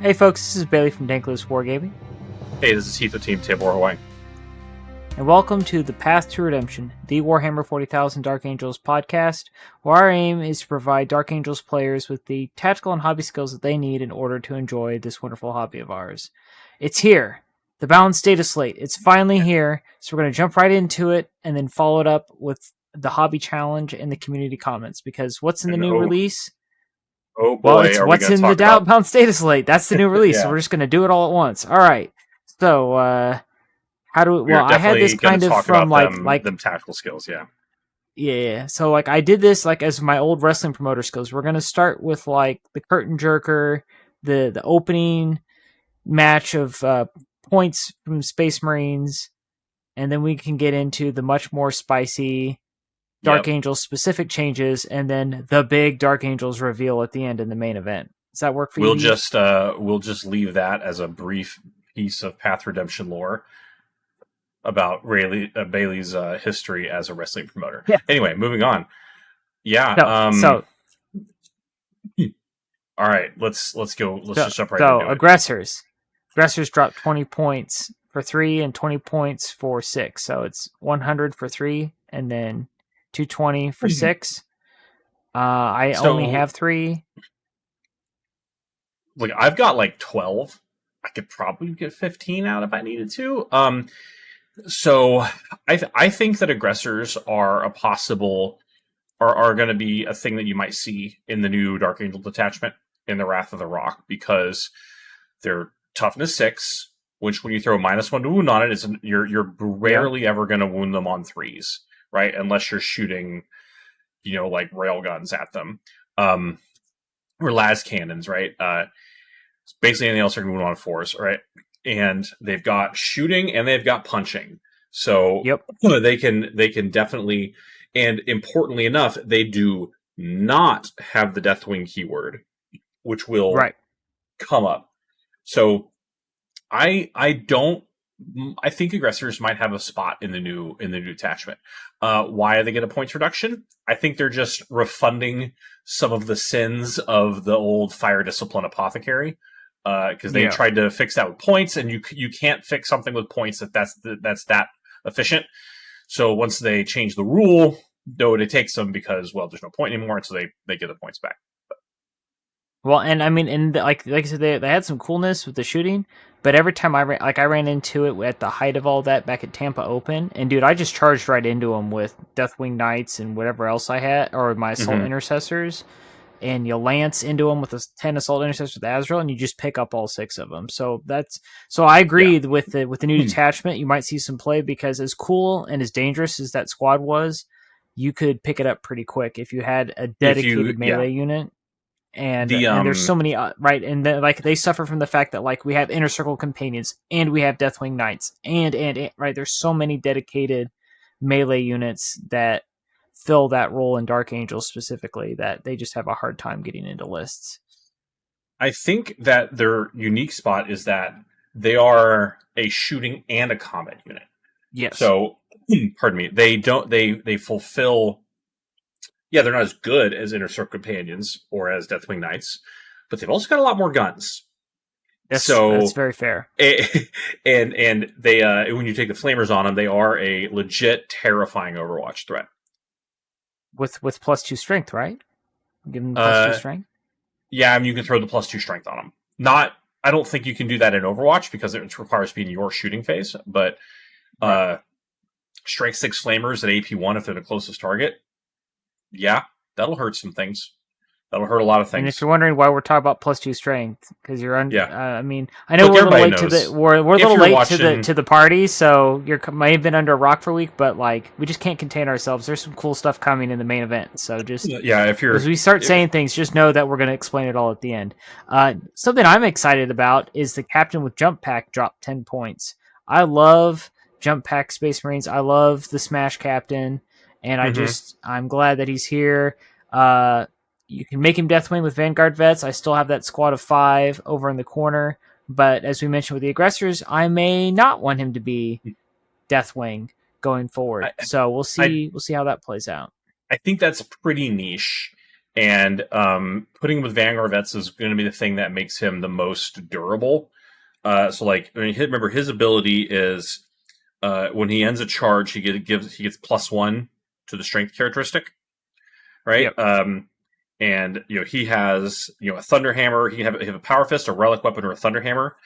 Hey folks, this is Bailey from Dank Wargaming, Hey, this is Heath with Team Table Hawaii. and welcome to the Path to Redemption, the Warhammer 40,000 Dark Angels podcast, where our aim is to provide Dark Angels players with the tactical and hobby skills that they need in order to enjoy this wonderful hobby of ours. It's here, the balanced data slate. It's finally here, so we're going to jump right into it and then follow it up with the hobby challenge and the community comments, because what's in the new release? Oh boy, Well, it's are we what's going to in the talk about? balanced data slate. That's the new release, so Yeah, we're just going to do it all at once. All right. So, how do we, we're well, I had this definitely going kind to of talk from about like them tactical skills. Yeah, yeah, so like I did this like as my old wrestling promoter skills. We're gonna start with like the curtain jerker, the opening match of points from Space Marines, and then we can get into the much more spicy Dark yep. Angels specific changes, and then the big Dark Angels reveal at the end in the main event. Does that work for you, Heath? We'll just leave that as a brief piece of Path Redemption lore about Bailey's history as a wrestling promoter. Yeah. Anyway, moving on. Yeah. So All right. Let's go. Let's just jump right so into it. aggressors drop 20 points for 3 and 20 points for 6. So it's 100 for 3 and then 220 for 6. I only have 3. Like I've got like 12. I could probably get 15 out if I needed to. So I think that aggressors are a possible are going to be a thing that you might see in the new Dark Angel detachment in the Wrath of the Rock, because they're toughness 6, which when you throw -1 to wound on it, you're rarely ever going to wound them on 3s, right? Unless you're shooting, like rail guns at them, or las cannons, right? Basically anything else they're going to wound on 4s, right? And they've got shooting and they've got punching, so they can definitely. And importantly enough, they do not have the Deathwing keyword, which will come up. So I think aggressors might have a spot in the new attachment. Why are they getting a points reduction? I think they're just refunding some of the sins of the old Fire Discipline Apothecary, because they tried to fix that with points, and you can't fix something with points that's that efficient. So once they change the rule, though, it takes them because, well, there's no point anymore, and so they get the points back. Well, and I mean, and like I said, they had some coolness with the shooting, but every time I ran into it at the height of all that back at Tampa Open, and dude, I just charged right into them with Deathwing Knights and whatever else I had, or my Assault Intercessors, and you lance into them with a 10 Assault Intercessors with Azrael, and you just pick up all 6 of them. So I agree with the new detachment. You might see some play, because as cool and as dangerous as that squad was, you could pick it up pretty quick if you had a dedicated melee unit. And there's so many right, and then like they suffer from the fact that like we have Inner Circle companions and we have Deathwing Knights and right, there's so many dedicated melee units that fill that role in Dark Angels specifically that they just have a hard time getting into lists. I think that their unique spot is that they are a shooting and a combat unit. Yes. So, pardon me, they fulfill. Yeah, they're not as good as Inner Circle companions or as Deathwing Knights, but they've also got a lot more guns. That's very fair. And they when you take the flamers on them, they are a legit terrifying Overwatch threat. With +2 strength, right? Give them +2 strength. Yeah, I mean, you can throw the +2 strength on them. I don't think you can do that in Overwatch because it requires being your shooting phase. But strength 6 flamers at AP1 if they're the closest target. Yeah, that'll hurt some things. That'll hurt a lot of things. And if you're wondering why we're talking about +2 strength, because you're I mean, I know Look, we're a little late to the we're a little late to the party, so you may have been under a rock for a week, but like we just can't contain ourselves. There's some cool stuff coming in the main event, so just as we start saying things, just know that we're going to explain it all at the end. Something I'm excited about is the Captain with Jump Pack dropped 10 points. I love Jump Pack Space Marines. I love the Smash Captain, and I'm glad that he's here. You can make him Deathwing with Vanguard Vets. I still have that squad of 5 over in the corner. But as we mentioned with the aggressors, I may not want him to be Deathwing going forward. So we'll see how that plays out. I think that's pretty niche. and putting him with Vanguard vets is going to be the thing that makes him the most durable. So like, I mean, remember his ability is when he ends a charge, he gets +1 to the strength characteristic, right? Yep. And he has a thunder hammer. He have a power fist, a relic weapon, or a thunder hammer.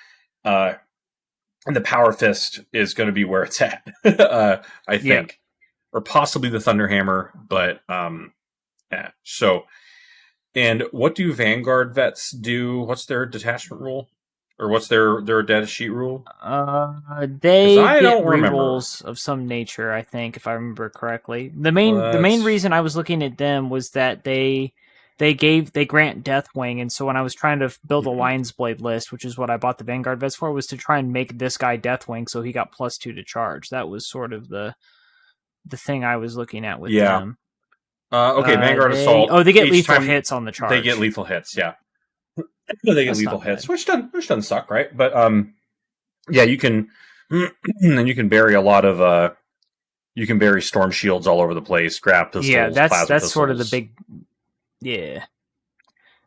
And the power fist is going to be where it's at, I Yep. think, or possibly the thunder hammer. But yeah. So, and what do Vanguard vets do? What's their detachment rule, or what's their data sheet rule? Because They I get don't remember. rerolls of some nature, I think, if I remember correctly. The main Let's. reason I was looking at them was that they grant Deathwing, and so when I was trying to build a Lion's Blade list, which is what I bought the Vanguard vets for, was to try and make this guy Deathwing, so he got +2 to charge. That was sort of the thing I was looking at with Yeah. them. Okay. Vanguard They assault. they get Each lethal time hits on the they get charge. lethal hits. Yeah. They get That's lethal not hits, bad. which doesn't suck, right? But yeah, you can and you can bury a lot of you can bury storm shields all over the place, grab Yeah, pistols, that's plasma that's sort of the pistols. big yeah.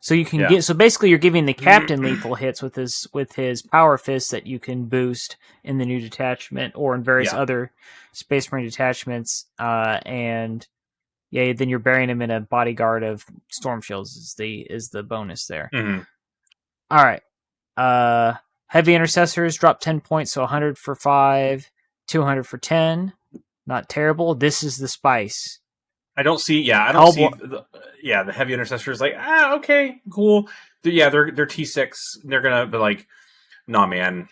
So you can Yeah. get basically you're giving the captain lethal hits with his power fist that you can boost in the new detachment or in various Yeah. other Space Marine detachments, and yeah, then you're burying him in a bodyguard of storm shields is the bonus there. Hmm. All right, heavy intercessors drop 10 points, so 100 for 5, 200 for 10. Not terrible. This is the spice. I don't see. Yeah, I don't see. Hellbl- Yeah, the heavy intercessor is like, okay, cool. Yeah, they're T6. They're gonna be like, nah, man.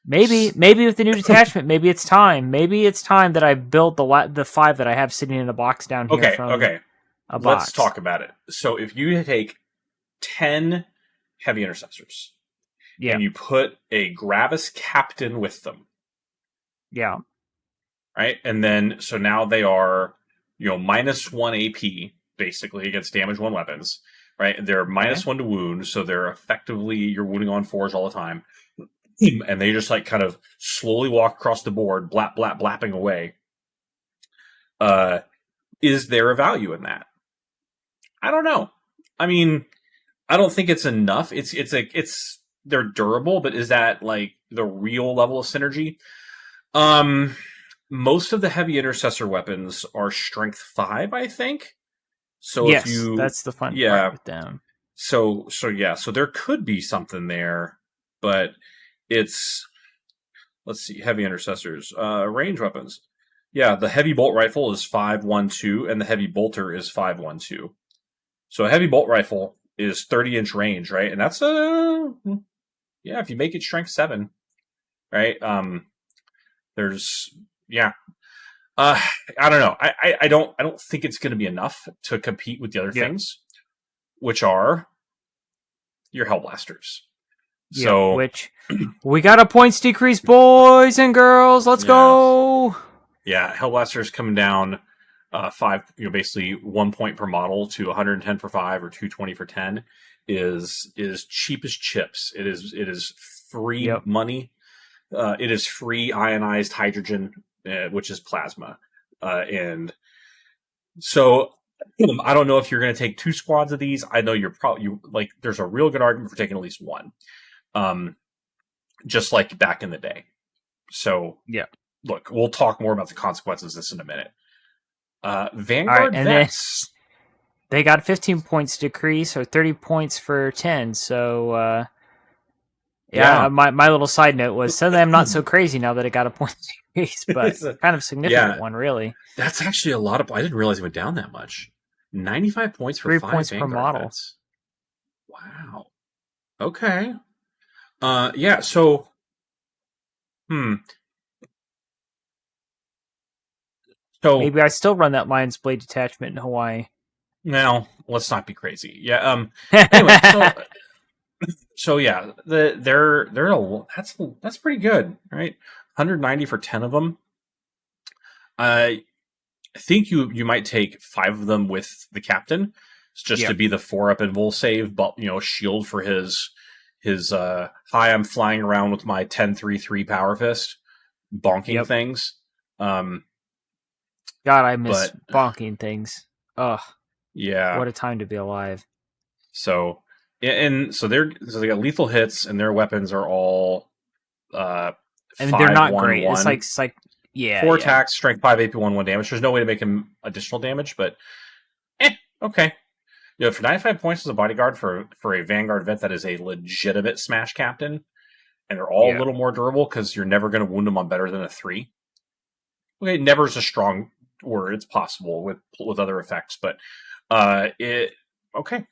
Maybe with the new detachment, maybe it's time. Maybe it's time that I build the 5 that I have sitting in a box down here Okay, from okay. a Let's box. talk about it. So if you take 10 heavy intercessors Yeah, and you put a Gravis captain with them, yeah, right? And then so now they are, -1 AP basically against damage 1 weapons, right? They're okay. -1 to wound, so they're effectively you're wounding on 4s all the time. And they just like kind of slowly walk across the board, blap blap blapping away. Uh, is there a value in that? I don't know. I mean, I don't think it's enough. It's they're durable, but is that like the real level of synergy? Um, most of the heavy intercessor weapons are strength 5, I think. So if Yes, you, that's the fun part yeah, with them. so there could be something there, but it's let's see, heavy intercessors, range weapons. Yeah, the heavy bolt rifle is 5.12, and the heavy bolter is 5.12. So a heavy bolt rifle is 30-inch range, right? And that's yeah, if you make it strength 7, right? There's yeah. Uh, I don't know. I don't think it's going to be enough to compete with the other Yep, things, which are your Hellblasters. yep. So Which we got a points decrease, boys and girls. Let's yeah, go. yeah, Hellblasters coming down 5, basically 1 point per model to 110 for 5 or 220 for 10 is cheap as chips. It is free Yep. money. It is free ionized hydrogen, which is plasma, and so I don't know if you're going to take 2 squads of these. I know you're probably like there's a real good argument for taking at least one, um, just like back in the day. So Yep. look, we'll talk more about the consequences of this in a minute. All right, Vanguard and then vets. they got 15 points decrease, or 30 points for 10. So yeah, Yeah. my little side note was suddenly I'm not so crazy now that it got a point decrease, but It's a- kind of significant yeah, one, really. that's actually a lot of. I didn't realize it went down that much. 95 points for 5 3 points per Vanguard model. vets. Wow. Okay. Yeah. So, hmm. So Maybe I still run that Lion's Blade detachment in Hawaii. now let's not be crazy. Yeah. Anyway. So yeah. They're that's pretty good, right? 190 for 10 of them. I think you might take 5 of them with the captain, just to Yep. be the 4-up invul save, but shield for his hi, I'm flying around with my 10-3-3 power fist, bonking Yep. things. God, I miss But bonking things. Ugh. Yeah. What a time to be alive. So and so they got lethal hits, and their weapons are all uh I mean, they're five not one great. one. It's like, yeah, Four yeah, attacks, strength 5, AP 1 damage. There's no way to make him additional damage, but okay. For 95 points as a bodyguard for a Vanguard vet, that is a legitimate smash captain, and they're all a yeah. little more durable because you're never going to wound them on better than a 3. Okay, never is a strong word. It's possible with other effects, but it okay.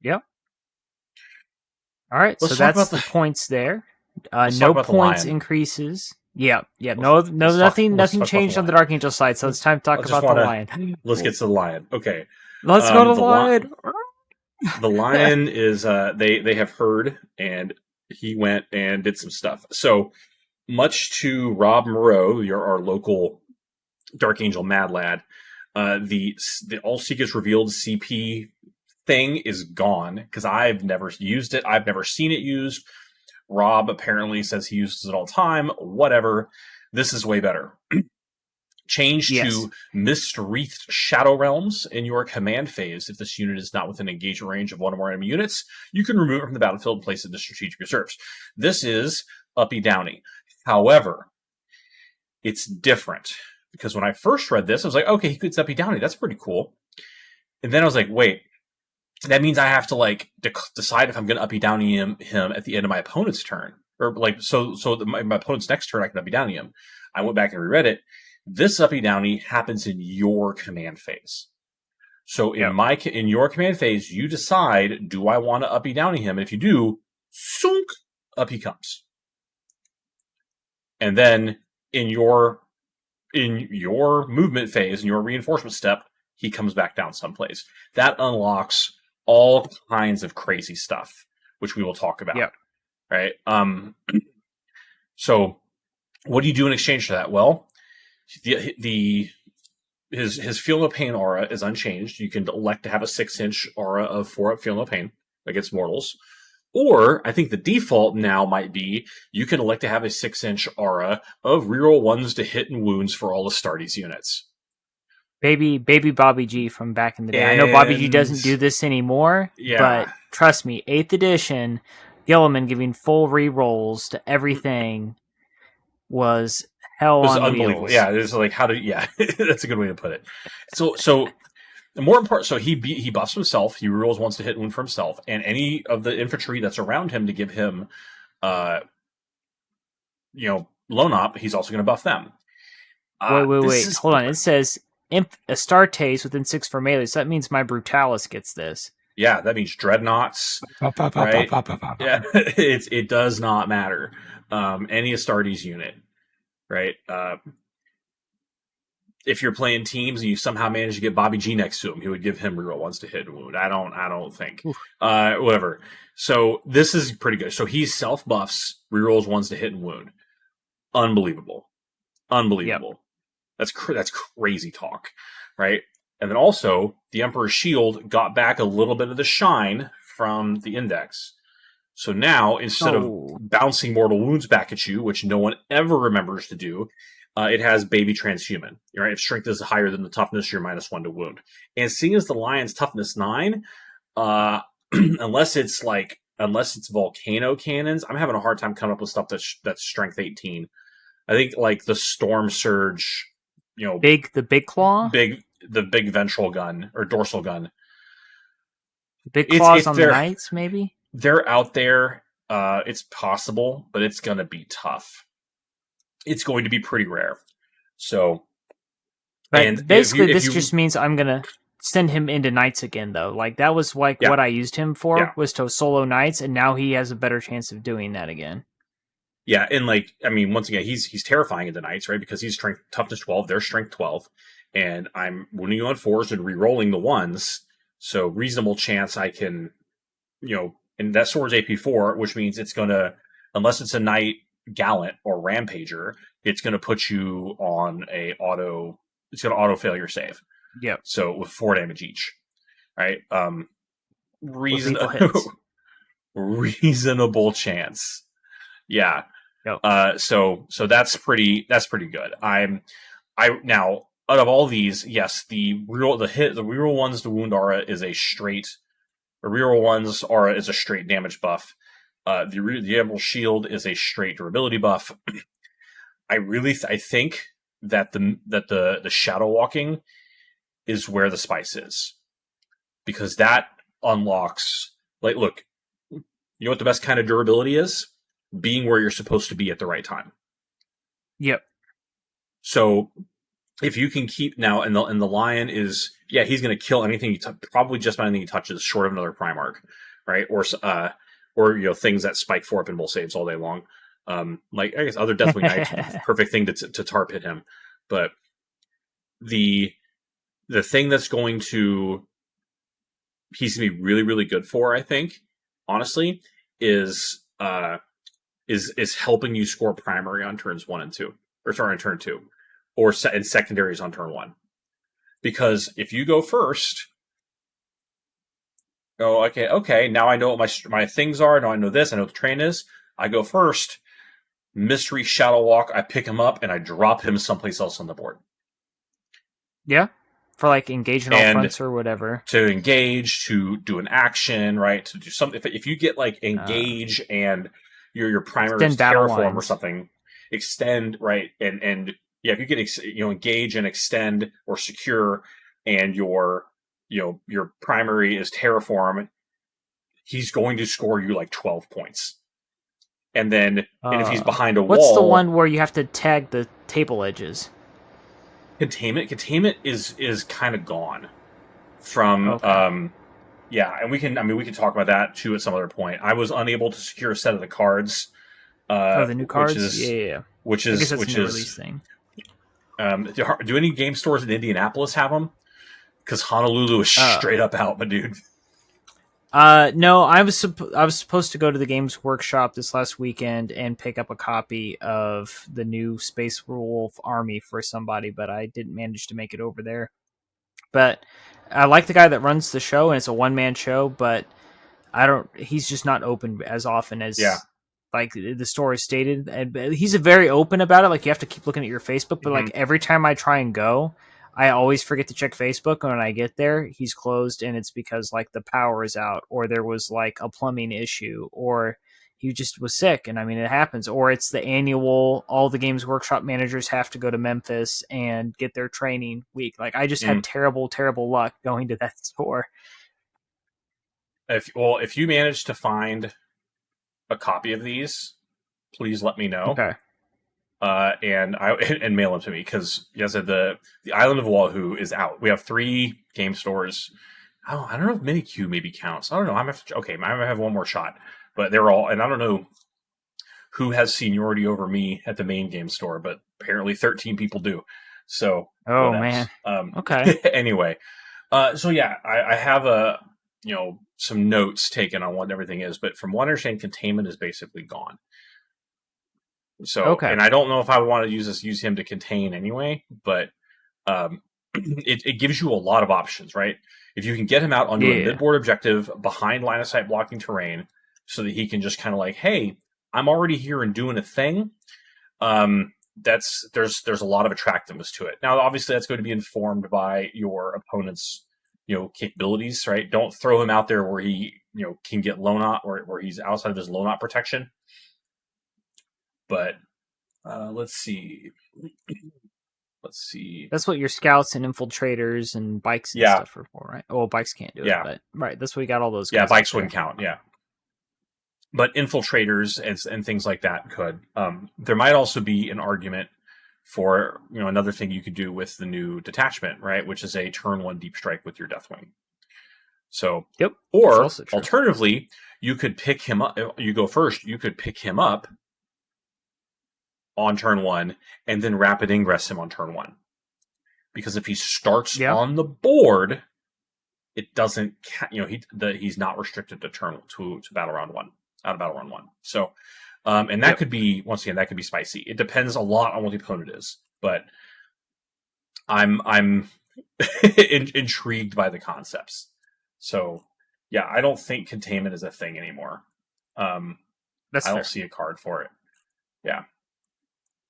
Yep. All right, so Let's talk that's about the the points there. let's talk No about the points lion. increases. Yeah, yeah. No, no, Let's nothing talk about the changed on the lion. Dark Angel side. So it's time to I talk just about the want to lion. let's get to the lion. Okay, Let's go to the the lion. lion. The lion is they have heard, and he went and did some stuff. So much to Rob Moreau, our local Dark Angel Mad Lad, the All Seekers revealed CP thing is gone because I've never used it. I've never seen it used. Rob apparently says he uses it all the time. Whatever. This is way better. Change Yes, to Mist-Wreathed Shadow Realms in your command phase. If this unit is not within engagement range of one or more enemy units, you can remove it from the battlefield and place it in strategic reserves. This is uppy downy. However, it's different because when I first read this, I was like, okay, he could uppy downy. That's pretty cool. And then I was like, wait, that means I have to like decide if I'm going to uppy downy him at the end of my opponent's turn, or like so my opponent's next turn I can uppy downy him. I went back and reread it. This uppy downy happens in your command phase. So yep. in your command phase, you decide, do I want to uppy downy him? And if you do, sunk, up he comes. And then in your movement phase, in your reinforcement step, he comes back down someplace. That unlocks all kinds of crazy stuff, which we will talk about. Yep. Right. So what do you do in exchange for that? Well, the his Feel No Pain aura is unchanged. You can elect to have a 6-inch aura of 4-up Feel No Pain against mortals. Or I think the default now might be you can elect to have a 6-inch aura of reroll ones to hit and wounds for all Astartes units. Baby Bobby G from back in the day. I know Bobby G And doesn't do this anymore, but yeah, trust me, 8th edition, Gilliman giving full re-rolls to everything was hell it was on unbelievable. wheels. Yeah, it's like how to yeah, that's a good way to put it. So the more important, so he buffs himself. He rerolls once to hit and wound for himself, and any of the infantry that's around him to give him uh lone op, he's also going to buff them. This Wait. is Hold on. It says Astartes within 6 for melee, so that means my Brutalis gets this. yeah, that means dreadnoughts, right? Yeah, it does not matter. Any Astartes unit, right? If you're playing teams and you somehow manage to get Bobby G next to him, he would give him reroll ones to hit and wound. I don't think. Oof. Whatever. So this is pretty good. So he self buffs rerolls ones to hit and wound. Unbelievable, Yep. unbelievable. That's crazy talk, right? And then also the Emperor's Shield got back a little bit of the shine from the Index. So now instead of So bouncing mortal wounds back at you, which no one ever remembers to do, it has baby transhuman. Right? If strength is higher than the toughness, you're -1 to wound. And seeing as the lion's toughness 9, unless it's volcano cannons, I'm having a hard time coming up with stuff that's strength 18. I think like the storm surge, the big claw, the big ventral gun or dorsal gun. the big It's claws on the knights, maybe. they're out there. It's possible, but it's gonna be tough. It's going to be pretty rare. So, and But basically, this just means I'm gonna send him into knights again, though. Like that was like yeah, what I used him for yeah, was to solo knights, and now he has a better chance of doing that again. yeah, and like I mean, once again, he's terrifying in the knights, right? Because he's strength toughness 12, they're strength 12, and I'm winning on 4s and re-rolling the 1s. So reasonable chance I can, and that sword's AP 4, which means it's gonna, unless it's a knight gallant or rampager, it's gonna put you on it's gonna auto failure save. Yep, So with 4 damage each, right? with Reason lethal hits. reasonable chance. Yeah. Yep. So that's pretty good. I now out of all these, yes, the reroll ones to wound aura is a straight. The reroll ones aura is a straight damage buff. The Emerald Shield is a straight durability buff. I think that the Shadow Walking is where the spice is, because that unlocks, like, look, you know what the best kind of durability is? Being where you're supposed to be at the right time. Yep. So if you can keep now, and the lion is, yeah, he's going to kill anything probably just about anything he touches, short of another Primarch, right? Or things that spike 4-up and will saves all day long. Like, I guess other Deathwing Knights, perfect thing to tar pit him. But the thing that's going to he's going to be really, really good for, I think, honestly, is helping you score primary on turns 1 and 2, or sorry, on turn 2, or and secondaries on turn 1. Because if you go first, okay, now I know what my things are. Now I know this. I know what the train is. I go first. Mystery Shadow Walk. I pick him up and I drop him someplace else on the board. Yeah, for like engaging all And fronts or whatever. to engage, to do an action, right? To do something. If you get like engage and your primary is Extend battle terraform or lines. something, extend, right? And yeah, if you get engage and extend or secure, and your primary is terraform, he's going to score you like 12 points. And if he's behind a What's the wall, one where you have to tag the table edges? containment is kind of gone from Okay. yeah, and we can talk about that too at some other point. I was unable to secure a set of the cards, Oh, the new which cards? Yeah, is yeah, yeah. which I guess is that's a which new is release thing. do any game stores in Indianapolis have them? Because Honolulu is straight up out, my dude. No, I was supposed to go to the Games Workshop this last weekend and pick up a copy of the new Space Wolf Army for somebody, but I didn't manage to make it over there. But I like the guy that runs the show, and it's a one man show, but I don't. He's just not open as often Yeah. as like the story stated, and he's very open about it. Like you have to keep looking at your Facebook, but Mm-hmm. like every time I try and go, I always forget to check Facebook. And when I get there, he's closed, and it's because like the power is out, or there was like a plumbing issue, or he just was sick. And I mean, it happens. Or it's the annual. All the Games Workshop managers have to go to Memphis and get their training week. Like I just had terrible, terrible luck going to that store. If you manage to find a copy of these, please let me know. Okay. And I and mail them to me, because yes, the island of Oahu is out. We have 3 game stores. I don't know if Minikyu maybe counts. I don't know. I'm okay. I might have one more shot, but they're all, and I don't know who has seniority over me at the main game store, but apparently 13 people do. So Oh whatevs. man. Okay. Anyway, so yeah, I have some notes taken on what everything is, but from what I understand, containment is basically gone. So, Okay. and I don't know if I would want to use him to contain anyway, but it gives you a lot of options, right? If you can get him out onto a Yeah. midboard objective behind line of sight blocking terrain, so that he can just kind of like, hey, I'm already here and doing a thing. There's a lot of attractiveness to it. Now, obviously, that's going to be informed by your opponent's capabilities, right? Don't throw him out there where he can get loan out, or where he's outside of his loan out protection. But let's see. Let's see. That's what your scouts and infiltrators and bikes and Yeah, stuff are for, right? Well, bikes can't do it, yeah, but right, that's what you got all those yeah. guys out Bikes wouldn't there. count. Yeah, but infiltrators and things like that could. There might also be an argument for another thing you could do with the new detachment, right? Which is a turn 1 deep strike with your Deathwing. So, Yep. That's or also true. alternatively, you could pick him up. You go first. You could pick him up on turn 1 and then rapid ingress him on turn 1. Because if he starts Yeah. on the board, it doesn't. He's not restricted to battle round 1, out of battle round 1. So, and that could be, once again, that could be spicy. It depends a lot on what the opponent is, but I'm intrigued by the concepts. So, yeah, I don't think containment is a thing anymore. That's I don't fair. see a card for it. Yeah.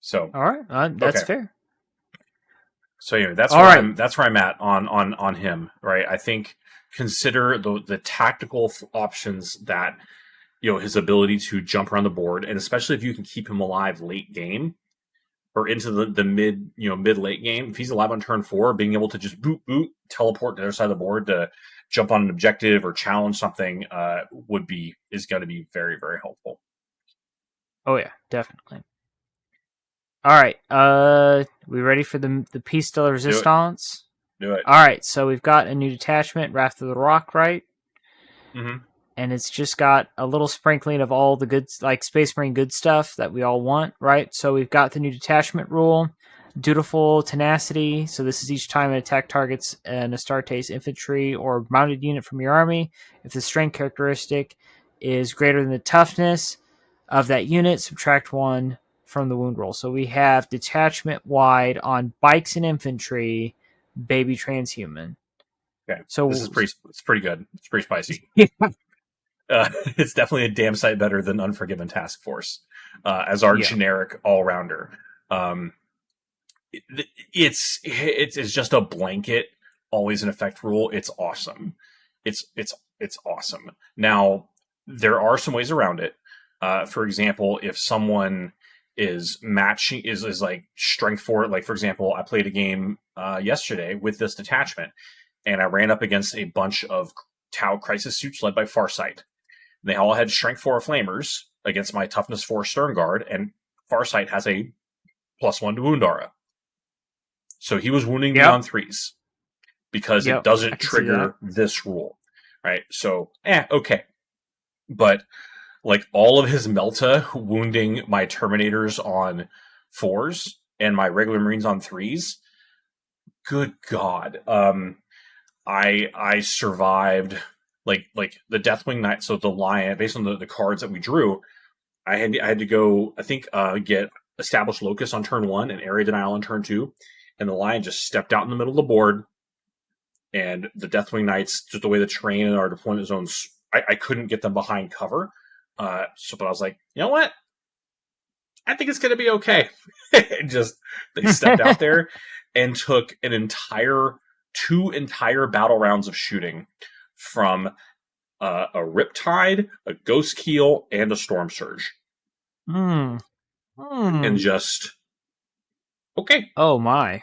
So, All right. That's okay. fair. So anyway, that's All where right. I'm at on him, right? I think consider the tactical options that his ability to jump around the board, and especially if you can keep him alive late game or into the mid late game. If he's alive on turn 4, being able to just boot teleport to the other side of the board to jump on an objective or challenge something is going to be very, very helpful. Oh yeah, definitely. All right. We ready for the piece de la Do it. resistance? Do it. All right. So we've got a new detachment, Wrath of the Rock, right? Mm-hmm. And it's just got a little sprinkling of all the good, like Space Marine good stuff that we all want, right? So we've got the new detachment rule, dutiful tenacity. So this is each time an attack targets an Astartes infantry or mounted unit from your army. If the strength characteristic is greater than the toughness of that unit, subtract 1 from the wound roll. So we have detachment wide on bikes and infantry, baby transhuman. Okay. This is So pretty good. It's pretty spicy. yeah, It's definitely a damn sight better than Unforgiven Task Force as our yeah, generic all rounder. Um, it's just a blanket, always in effect rule. It's awesome. It's awesome. Now there are some ways around it. For example, if someone is matching is like strength 4, like for example, I played a game yesterday with this detachment, and I ran up against a bunch of Tau crisis suits led by Farsight. They all had strength 4 flamers against my toughness 4 stern guard, and Farsight has a +1 to wound aura. So he was wounding me yep, on 3s because it yep. I doesn't can see that. trigger this rule. Right. So, okay. But like all of his Melta wounding my Terminators on 4s and my regular Marines on 3s, good God. I survived like the Deathwing Knight, so the lion, based on the cards that we drew, I had to go, I think, get established locus on turn 1 and area denial on turn 2, and the lion just stepped out in the middle of the board, and the Deathwing Knights, just the way the terrain and our deployment zones, I couldn't get them behind cover. But I was like, you know what? I think it's going to be okay. And just they stepped out there and took two entire battle rounds of shooting from a Riptide, a Ghost Keel, and a Storm Surge, Hmm. and Hmm. just okay. Oh my.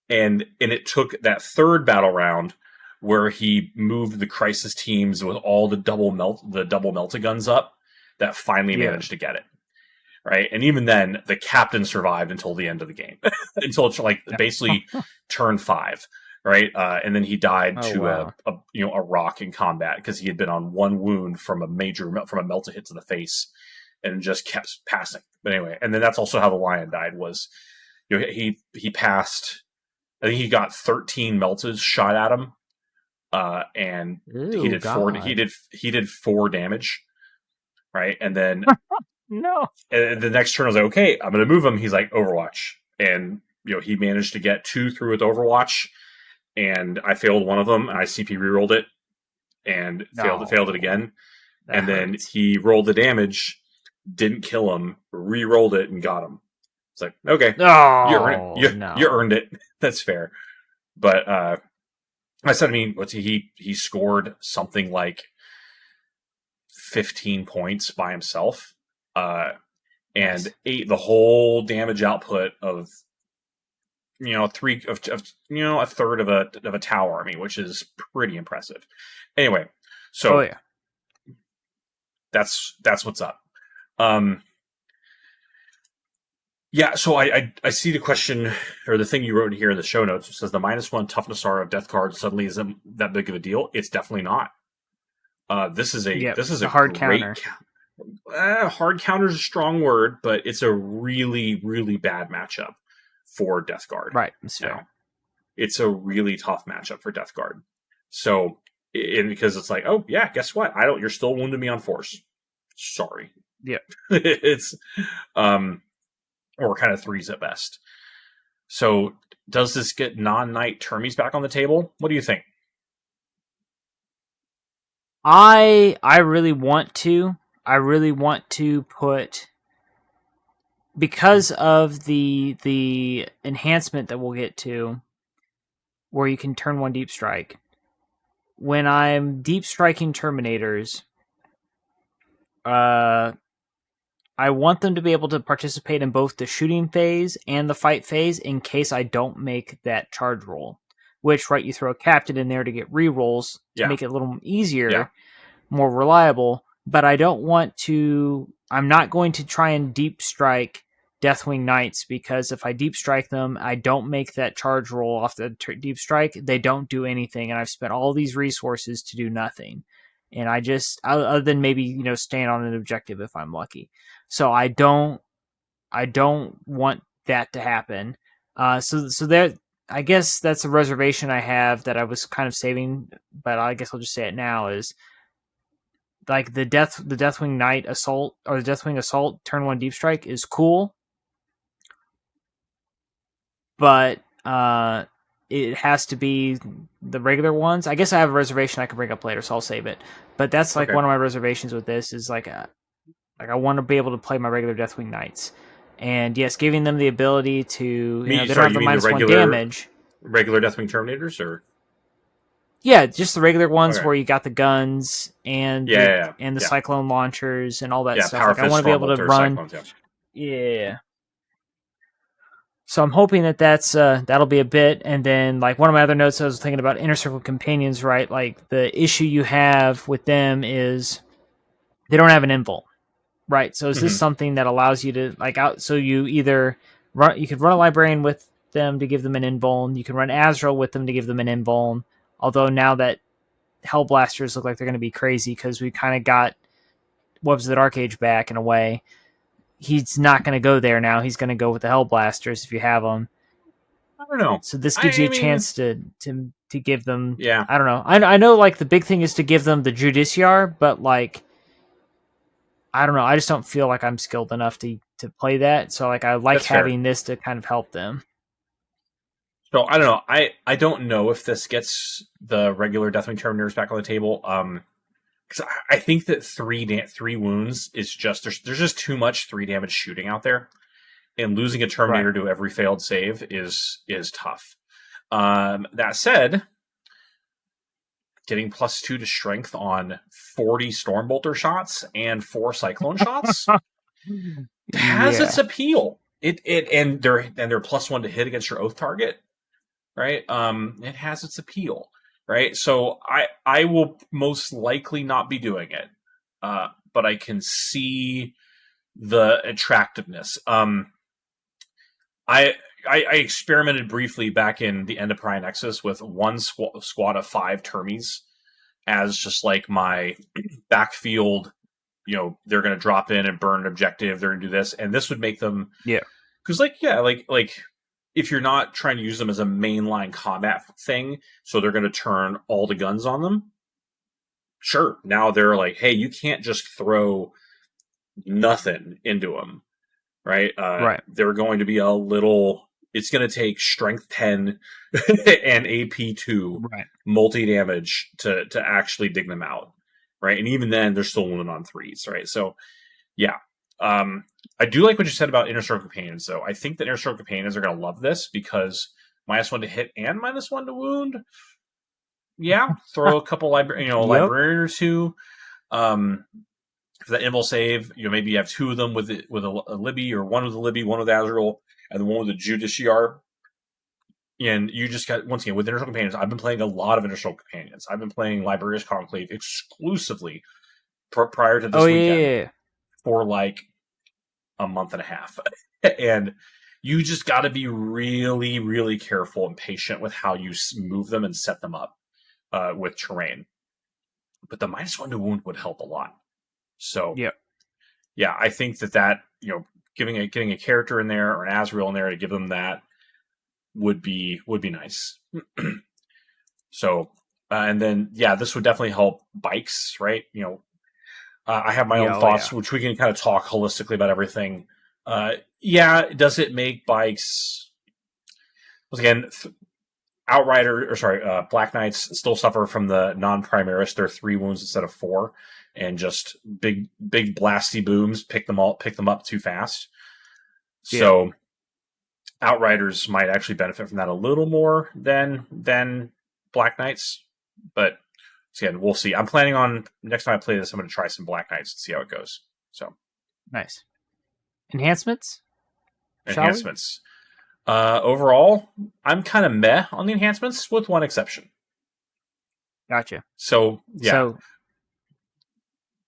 And it took that third battle round where he moved the crisis teams with all the double melta guns up that finally Yeah. managed to get it right. And even then, the captain survived until the end of the game, until it's like basically turn 5, right? And then he died Oh to wow. a rock in combat because he had been on 1 wound from a melta hit to the face, and just kept passing. But anyway, and then that's also how the lion died. Was he passed. I think he got 13 meltas shot at him, and he Ooh did four. God. He did 4 damage, right? And then No. the next turn, I was like, okay, I'm going to move him. He's like, Overwatch. And, he managed to get 2 through with Overwatch. And I failed one of them. And I CP rerolled it and failed it No. again. That And then hurts. he rolled the damage, didn't kill him, re-rolled it, and got him. It's like, okay, you earned it. Oh You no. earned it. That's fair. But I said, I mean, he scored something like 15 points by himself. And Nice. ate the whole damage output of a third of a Tau army, which is pretty impressive. Anyway, Oh so yeah. that's what's up. Um, yeah, so I see the question or the thing you wrote here in the show notes. It says the -1 toughness R of death card suddenly isn't that big of a deal. It's definitely not. Yep. This is It's a a hard great counter. hard counter is a strong word, but it's a really really bad matchup for Death Guard Right. That's now. fair. It's a really tough matchup for Death Guard. So, because it's like, oh yeah, guess what? You're still wounding me on force. Sorry, Yep. it's or kind of 3s at best. So, does this get non-knight termies back on the table? What do you think? I really want to. I really want to put because of the enhancement that we'll get to, where you can turn one deep strike. When I'm deep striking Terminators, uh, I want them to be able to participate in both the shooting phase and the fight phase in case I don't make that charge roll. Which, right, you throw a captain in there to get rerolls to Yeah. make it a little Yeah. easier, more reliable. But I don't want to. I'm not going to try and deep strike Deathwing Knights, because if I deep strike them, I don't make that charge roll off the deep strike. They don't do anything, and I've spent all these resources to do nothing. And I just, other than maybe stand on an objective if I'm lucky. So I don't want that to happen. So there, I guess that's a reservation I have that I was kind of saving, but I guess I'll just say it now is like the Deathwing Knight assault or the Deathwing assault turn one deep strike is cool, but it has to be the regular ones. I guess I have a reservation I can bring up later, so I'll save it. But that's like Okay. one of my reservations with this is like I want to be able to play my regular Deathwing Knights, and yes, giving them the ability to they don't Sorry, have you the mean the -1 regular damage. Deathwing Terminators, or Yeah, just the regular ones okay? where you got the guns and Yeah, yeah, the yeah, cyclone launchers and all that yeah. stuff. Power Like I want Fist, to be Storm able to Bolter, run. Cyclones. Yeah, Yeah. So I'm hoping that that'll be a bit, and then like one of my other notes, I was thinking about Inner Circle Companions. Right, like the issue you have with them is they don't have an invul. Right, so is this hmm something that allows you to like out? So you either you could run a librarian with them to give them an invuln. You can run Azrael with them to give them an invuln. Although now that Hellblasters look like they're going to be crazy because we kind of got Webs of the Dark Age back in a way. He's not going to go there now. He's going to go with the Hellblasters if you have them. I don't know. So this gives you I a mean, chance to give them. yeah, I don't know. I know like the big thing is to give them the Judiciar, but like I don't know. I just don't feel like I'm skilled enough to play that. So like I like that's fair. having this to kind of help them. So I don't know. I don't know if this gets the regular Deathwing Terminators back on the table. Because I think that three wounds is just there's just too much 3 damage shooting out there, and losing a Right. Terminator to every failed save is tough. That said, getting +2 to strength on 40 Stormbolter shots and 4 Cyclone shots has its Yeah. appeal. It and they're +1 to hit against your oath target, right? It has its appeal, right? So I will most likely not be doing it, but I can see the attractiveness. I I experimented briefly back in the end of Prime Nexus with one squad of 5 Termies as just like my backfield. They're going to drop in and burn an objective. They're going to do this, and this would make them Yeah. because, like if you're not trying to use them as a mainline combat thing, so they're going to turn all the guns on them. Sure, now they're like, hey, you can't just throw nothing into them, right? Right. They're going to be a little. It's going to take strength 10 and AP 2 Right. multi damage to actually dig them out, right? And even then, they're still wounded on threes, right? So yeah, I do like what you said about Inner Circle Companions, though. I think that Inner Circle Companions are going to love this because -1 to hit and -1 to wound. Yeah, throw a couple Yep. librarian or two. Um, for that invul save, maybe you have 2 of them with a Libby, or one with a Libby, one with Azrael, and then one with a Judiciar. And you just got, once again, with Inner Circle Companions, I've been playing a lot of Inner Circle Companions. I've been playing Librarius Conclave exclusively prior to Oh this yeah. weekend Yeah, yeah. for like a month and a half. And you just got to be really, really careful and patient with how you move them and set them up with terrain. But the -1 to wound would help a lot. So Yep. yeah, I think that getting a character in there or an Azrael in there to give them that would be nice. So and then yeah, this would definitely help bikes, right? I have my own Yeah. Oh thoughts, yeah. which we can kind of talk holistically about everything. Yeah, does it make bikes? Once again, Outrider, or sorry, Black Knights still suffer from the non-Primaris. They're 3 wounds instead of 4, and just big blasty booms pick them up too fast. Yeah. So Outriders might actually benefit from that a little more than Black Knights, but again, we'll see. I'm planning on next time I play this, I'm going to try some Black Knights and see how it goes. So Nice. Enhancements, shall we? enhancements. Overall, I'm kind of meh on the enhancements, with one exception. Gotcha. So yeah, So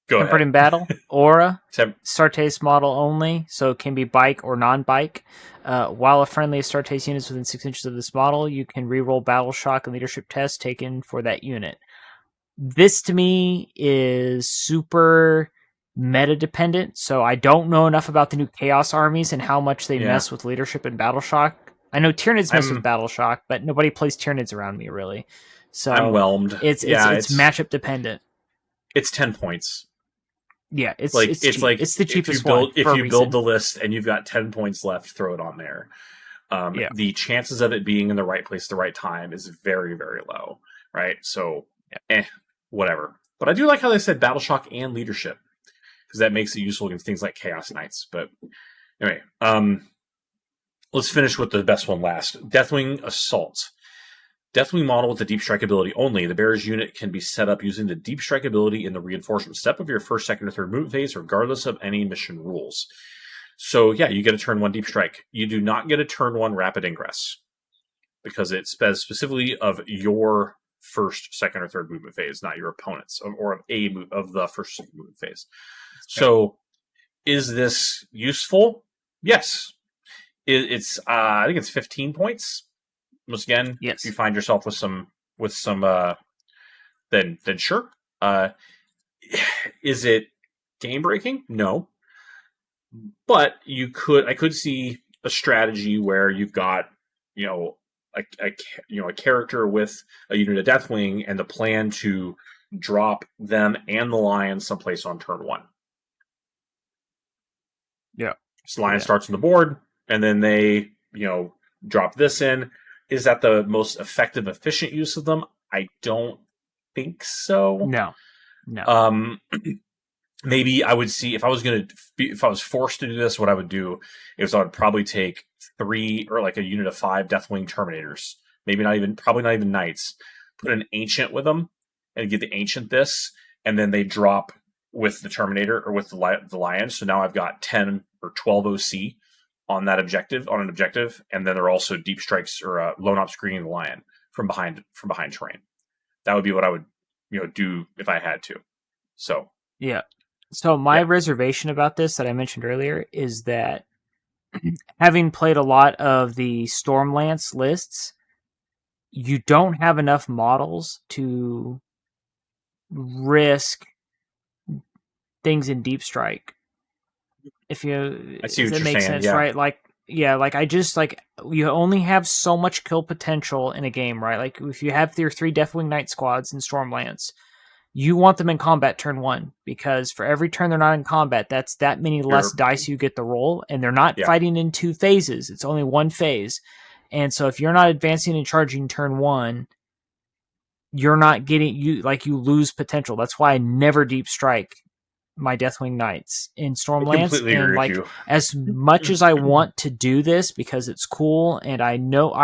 go tempered ahead. in battle, aura, Temp- Startace model only, so it can be bike or non-bike. While a friendly Startace unit is within 6 inches of this model, you can reroll battle shock and leadership tests taken for that unit. This to me is super meta dependent, so I don't know enough about the new Chaos armies and how much they yeah, mess with leadership and battle shock. I know Tyranids mess with I'm battle shock, but nobody plays Tyranids around me really. I'm So whelmed. it's it's Yeah, it's matchup dependent. it's 10 points. Yeah, it's Like it's it's cheap. like It's the cheapest one if for a you build reason. the list and you've got 10 points left, throw it on there. Yeah, The chances of it being in the right place at the right time is very, very low, right? So, whatever. But I do like how they said Battle Shock and Leadership, because that makes it useful against things like Chaos Knights. But anyway, let's finish with the best one last. Deathwing Assault. Deathwing model with the Deep Strike ability only. The bearer's unit can be set up using the Deep Strike ability in the reinforcement step of your first, second, or third movement phase, regardless of any mission rules. So yeah, you get a turn 1 Deep Strike. You do not get a turn 1 Rapid Ingress, because it says specifically of your first, second, or third movement phase, not your opponent's, or of the first movement phase. So, is this useful? Yes. It's I think it's 15 points. Once again, if you yes. find yourself with some then sure. Is it game breaking? No, but I could see a strategy where you've got, you know, a character with a unit of Deathwing, and the plan to drop them and the Lion someplace on turn 1. Yeah. So the Lion Yeah. starts on the board, and then they, drop this in. Is that the most effective, efficient use of them? I don't think so. No. No. Um, Maybe I would see, if I was forced to do this, what I would do is I would probably take 3, or like a unit of 5 Deathwing Terminators. Probably not even Knights. Put an Ancient with them and get the Ancient this, and then they drop with the Terminator or with the Lion. So now I've got 10 or 12 OC on an objective, and then there are also deep strikes or lone op screening the Lion from behind terrain. That would be what I would do if I had to. So Yeah. So my yeah. reservation about this that I mentioned earlier is that having played a lot of the Stormlance lists, you don't have enough models to risk things in Deep Strike. If I see if what that you're makes saying. sense, Yeah, right? Like, yeah, like I just like you only have so much kill potential in a game, right? Like if you have your 3 Deathwing Knight squads in Stormlance, you want them in combat turn 1, because for every turn they're not in combat, that's that many less you're dice you get to roll, and they're not yeah. fighting in 2 phases. It's only 1 phase. And so if you're not advancing and charging turn 1, you're not getting you lose potential. That's why I never deep strike my Deathwing Knights in I Stormlance. completely And agree with like you. as much as I want to do this because it's cool, and I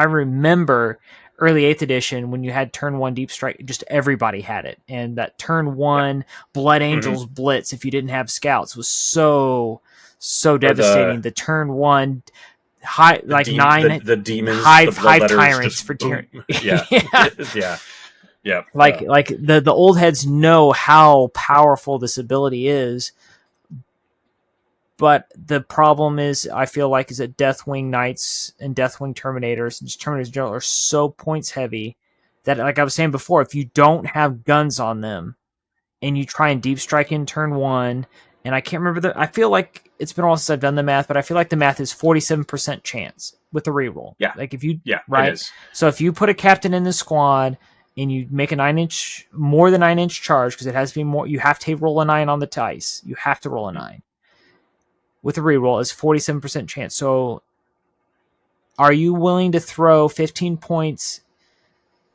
remember early 8th edition when you had turn 1 deep strike, just everybody had it. And that turn Yeah. 1 Blood Mm-hmm. Angels blitz, if you didn't have scouts, was so Or devastating. The turn 1 high like the 9 demons, the hive bloodletters, tyrants just for turn. boom. Yeah, Yeah. yeah, yeah. Like the old heads know how powerful this ability is, but the problem is I feel like is that Deathwing Knights and Deathwing Terminators and just Terminators in general are so points heavy that, like I was saying before, if you don't have guns on them and you try and deep strike in turn 1, and I can't remember I feel like it's been a while since I've done the math, but I feel like the math is 47% chance with the reroll. Yeah, Like if you yeah, it right, is. so if you put a captain in the squad and you make a 9-inch, more than 9-inch charge, because it has to be more, you have to roll a 9 on the dice. You have to roll a 9 with a reroll is 47% chance. So are you willing to throw 15 points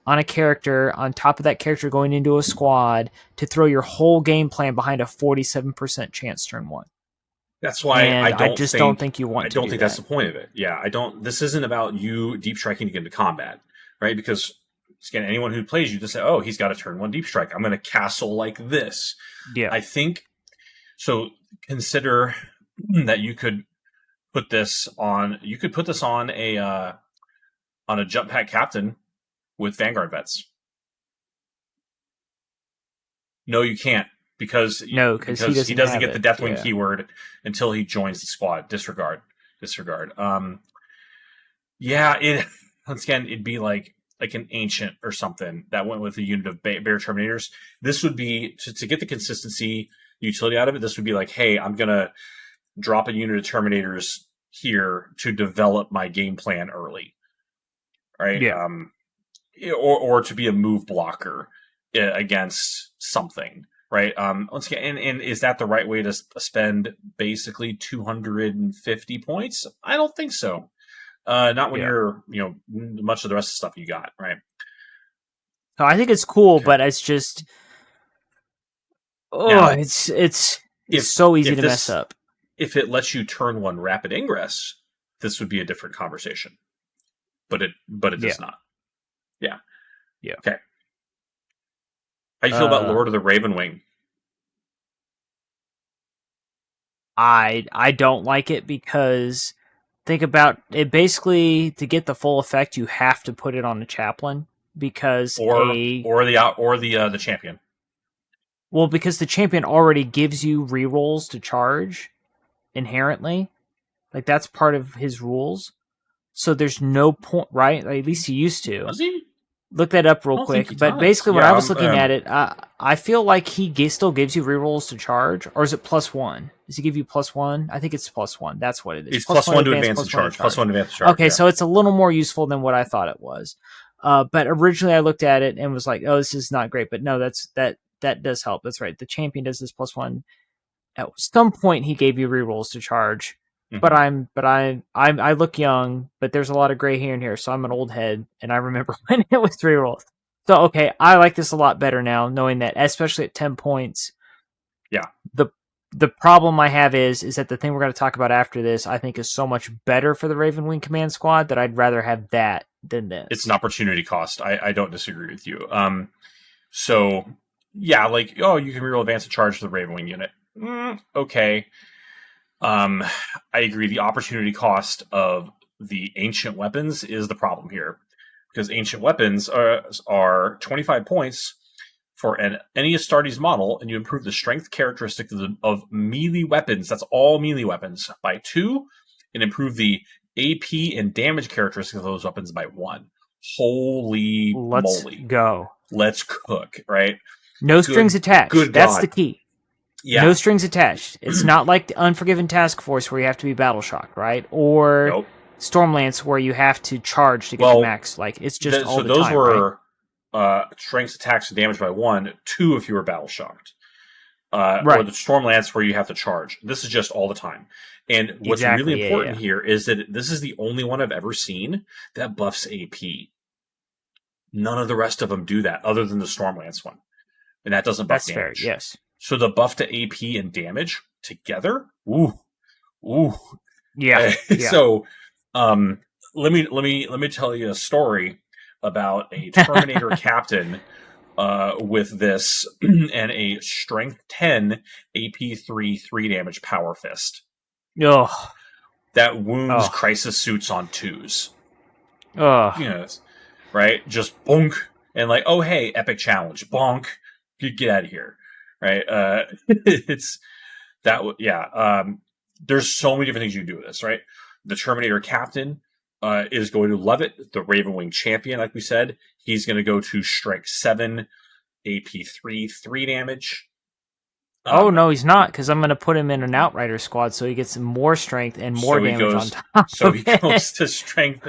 on a character on top of that character going into a squad to throw your whole game plan behind a 47% chance turn 1? That's why and I just don't think you I want to don't do think that's that. the point of it. Yeah, I don't. This isn't about you deep striking to get into combat, right? Because again, anyone who plays you just say, "Oh, he's got a turn one deep strike. I'm going to castle like this." Yeah, I think so. Consider that you could put this on. You could put this on a jump pack captain with Vanguard vets. No, you can't no, because he he doesn't doesn't have get the it. Deathwing Yeah, keyword until he joins the squad. Disregard, disregard. Yeah, it once again it'd be like an ancient or something that went with a unit of bear terminators. This would be to get the consistency utility out of it. This would be like, hey, I'm gonna drop a unit of terminators here to develop my game plan early, right? yeah, Or to be a move blocker against something, right? Once again, and is that the right way to spend basically 250 points? I don't think so. Not when yeah. you're, much of the rest of the stuff you got, right? So I think it's cool, Okay. but it's just oh, Now, it's if so easy if to mess this up. if it lets you turn one rapid ingress, this would be a different conversation. But it Yeah, does not. Yeah. yeah. Okay. How you feel about Uh, Lord of the Ravenwing? I don't like it because think about it. Basically, to get the full effect, you have to put it on a chaplain because Or the champion? because the champion already gives you rerolls to charge inherently. Like that's part of his rules. So there's no point, right? Like, at least he used to. Does he? Look that up I real don't think quick. he But does. basically, when I Yeah. was looking at it, I feel like still gives you rerolls to charge, or is it +1? Does he give you +1? I think it's +1. That's what it is. It's Plus plus one to one to advance, advance and +1 to charge. Plus charge. one to advance and charge. Okay, Yeah. so it's a little more useful than what I thought it was. But originally, I looked at it and was like, "Oh, this is not great." But no, that does help. That's right. The champion does this +1. At some point, he gave you rerolls to charge. But Hmm. I look young, but there's a lot of gray hair in here, so I'm an old head, and I remember when it was rerolls. So okay, I like this a lot better now, knowing that, especially at 10 points. Yeah. The the problem I have is that the thing we're going to talk about after this, I think, is so much better for the Ravenwing Command Squad that I'd rather have that than It's an this. opportunity cost. I don't disagree with you. So yeah, like you can reroll advance and charge to the Ravenwing unit. Okay. Um, I agree. The opportunity cost of the ancient weapons is the problem here, because ancient weapons are 25 points for any Astartes model, and you improve the strength characteristic of melee weapons. That's all melee weapons by 2, and improve the AP and damage characteristic of those weapons by 1. Holy Let's moly! go. Let's cook, right? No strings Good, attached. good That's the God, key. No yeah. strings attached. It's not like the Unforgiven Task Force where you have to be battle shocked, right? Or Nope. Stormlance where you have to charge to get the Well, max. Like it's just all so the those time, right? were strength attacks and damage by 1, 2 if you were battle shocked, or Right. the Stormlance where you have to charge. This is just all the time. And what's really Exactly. Yeah. important Yeah. here is that this is the only one I've ever seen that buffs AP. None of the rest of them do that, other than the Stormlance one, and that doesn't buff That's fair. damage. Yes. So the buff to AP and damage together, ooh, ooh. Yeah. Yeah. So, um, let me tell you a story about a Terminator captain with this and a strength 10 AP 3 damage power fist Oh. that wounds Oh. crisis suits on 2s. Oh. Yes, right? Just bonk and like, oh hey, epic challenge, bonk, get out of here, right? It's that yeah. There's so many different things you can do with this, right? The Terminator captain is going to love it. The Ravenwing champion, like we said, he's going to go to strike 7, AP 3 damage. Oh Um, no, he's not, because I'm gonna put him in an Outrider squad, so he gets more strength and more so he damage on goes. top So of he it. goes to strength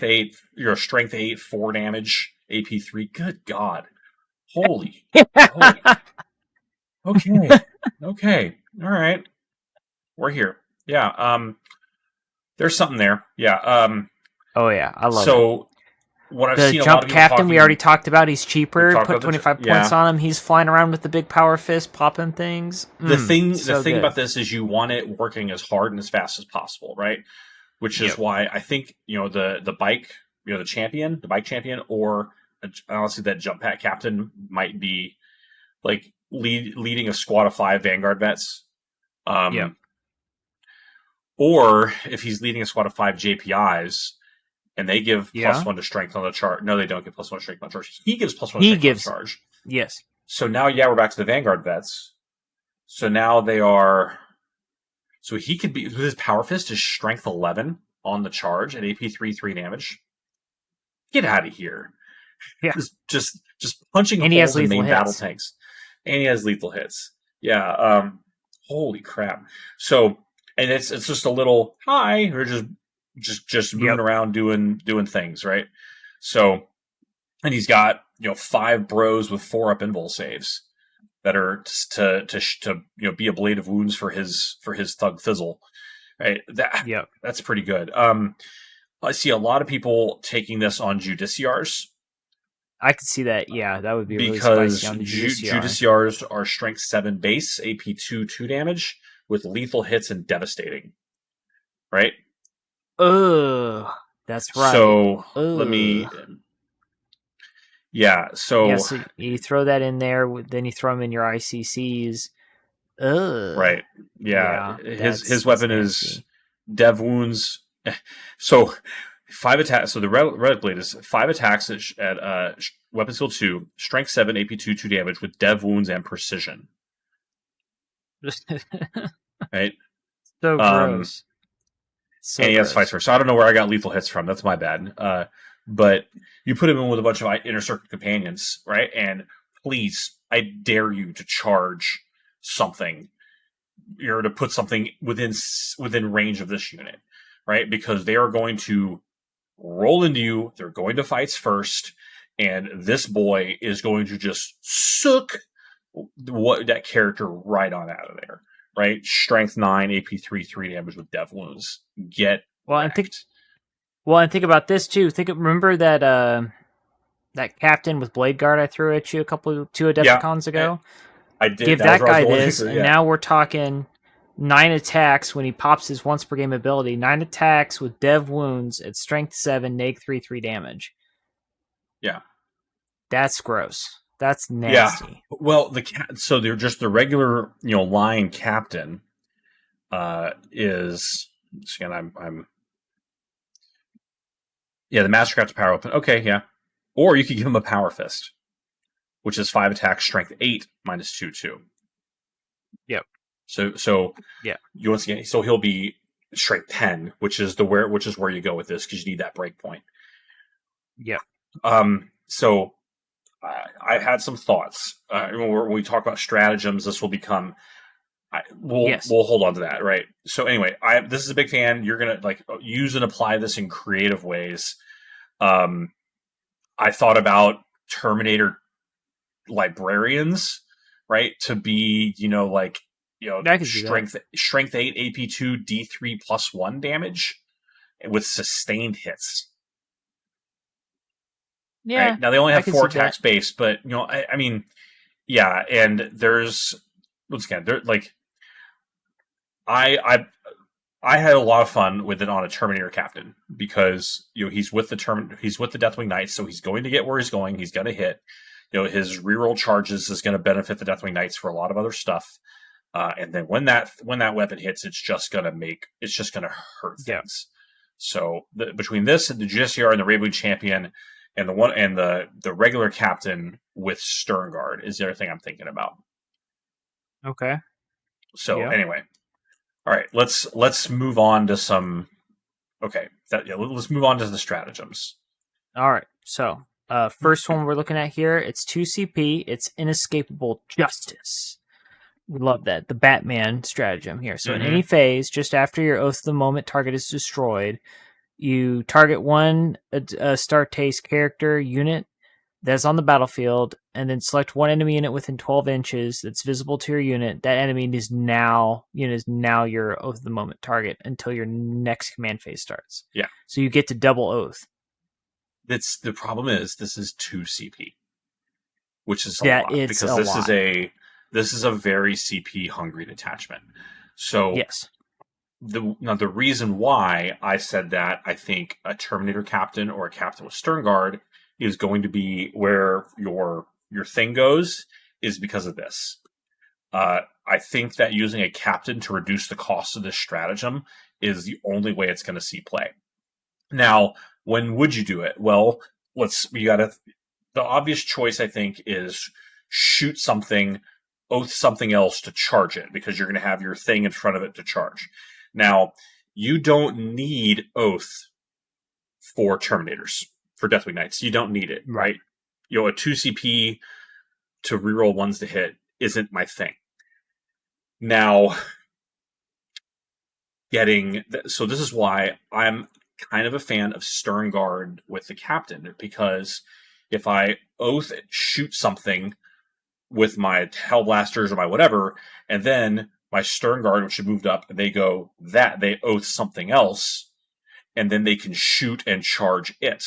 8. Your strength 8 4 damage AP 3. Good God, holy, holy. Okay, okay, all right, we're here. Yeah. There's something there. Yeah. Oh yeah, I love it. So what I've The seen a lot jump of people captain we already talking. talked about. He's We cheaper. talked Put about 25 points yeah. on him. He's flying around with the big power fist, popping things. The So thing good. about this is you want it working as hard and as fast as possible, right? Which is Yep. why I think the bike, the bike champion, or honestly that jump pack captain might be like leading a squad of 5 Vanguard vets. Yep. Um, or if he's leading a squad of 5 JPIs and they give Yeah. +1 to strength on the charge. No, they don't give +1 to strength on the charge. He gives +1 to He strength on the gives. charge. Yes. So now, yeah, we're back to the Vanguard vets. So now they are. So he could be. His Power Fist is strength 11 on the charge at AP 3 damage. Get out of here. Yeah. Just punching And he has holes in lethal main battle hits. tanks. And he has lethal hits. Yeah. Holy crap. So, and it's just a little hi, or just moving Yep. around doing things, right? So, and he's got 5 bros with 4 up invul saves that are to be a blade of wounds for his thug fizzle, right? Yep. That's pretty good. I see a lot of people taking this on judiciars I could see that. Yeah, that would be really spicy because on the Judiciar. judiciars are strength 7 base, AP 2 damage with lethal hits and devastating, right? Ugh. That's right. So let Ugh. me, yeah. Yeah, So so you throw that in there, then you throw them in your ICCs. Ugh. right, yeah. Yeah, His that's weapon is nasty. dev wounds. So 5 attacks. So the relic blade is 5 attacks at weapon skill 2, strength 7, AP 2 damage with dev wounds and precision. Right. So Um, gross. and So he has fights gross. first. So I don't know where I got lethal hits from. That's my bad. But you put him in with a bunch of inner circuit companions, right? And please, I dare you to charge something. You're to put something within range of this unit, right? Because they are going to roll into you. They're going to fights first, and this boy is going to just sook what that character right on out of there. Right, strength 9, AP 3 damage with dev wounds. Get Well, and think wrecked. well, and think about this too. Remember that that captain with blade guard I threw at you 2 Yeah, Adepticons ago? I did. Give That was that where I was guy going this, next. and Yeah, now we're talking 9 attacks when he pops his once per game ability. 9 attacks with dev wounds at strength 7, neg 3 damage. yeah, That's gross. That's yeah. nasty. Well, so they're just the regular, line captain. Is again, I'm yeah, the mastercraft power open. Okay, yeah. Or you could give him a power fist, which is 5 attacks, strength 8 minus 2. Yep. So Yeah. you once again, so he'll be strength 10, which is where you go with this because you need that break point. Yep. So I had some thoughts. When we talk about stratagems, this will become. Yes. We'll hold on to that, right? So anyway, this is a big fan. You're gonna use and apply this in creative ways. I thought about Terminator librarians, right? To be I could see that. strength 8 AP 2 D3 +1 damage with sustained hits. Yeah, Right now they only I have could 4 see that. attacks base, but I mean, yeah, and there's once again there like I I had a lot of fun with it on a Terminator captain because he's with the Deathwing Knights, so he's going to get where he's going. He's going to hit. His reroll charges is going to benefit the Deathwing Knights for a lot of other stuff. And then when that weapon hits, it's just going to hurt Yeah. things. So between this and the GSR and the Rainbow Champion and the regular captain with Sternguard is the other thing I'm thinking about. Okay. So Yeah. anyway, all right, let's move on to some. Okay, let's move on to the stratagems. All right. So, first one we're looking at here, it's 2 CP. It's inescapable justice. We love that. The Batman stratagem here. So, in any Mm-hmm. phase, just after your Oath of the Moment target is destroyed, you target one Startace character unit that's on the battlefield, and then select one enemy unit within 12 inches that's visible to your unit. That enemy is now your Oath of the Moment target until your next command phase starts. Yeah. So you get to double Oath. That's the problem is this is 2 CP, which is a Yeah, lot it's because a lot. this is a very CP hungry detachment. So Yes. the reason why I said that I think a Terminator captain or a captain with Stern Guard is going to be where your thing goes is because of this. I think that using a captain to reduce the cost of this stratagem is the only way it's going to see play. Now, when would you do it? Well, the obvious choice I think is shoot something, oath something else to charge it because you're going to have your thing in front of it to charge. Now, you don't need oath for Terminators, for Deathwing Knights. You don't need it, Right. right? A 2 CP to reroll ones to hit isn't my thing. Now, so this is why I'm kind of a fan of Stern Guard with the captain, because if I oath shoot something with my Hellblasters or my whatever, and then my Stern Guard, which have moved up, they oath something else, and then they can shoot and charge it.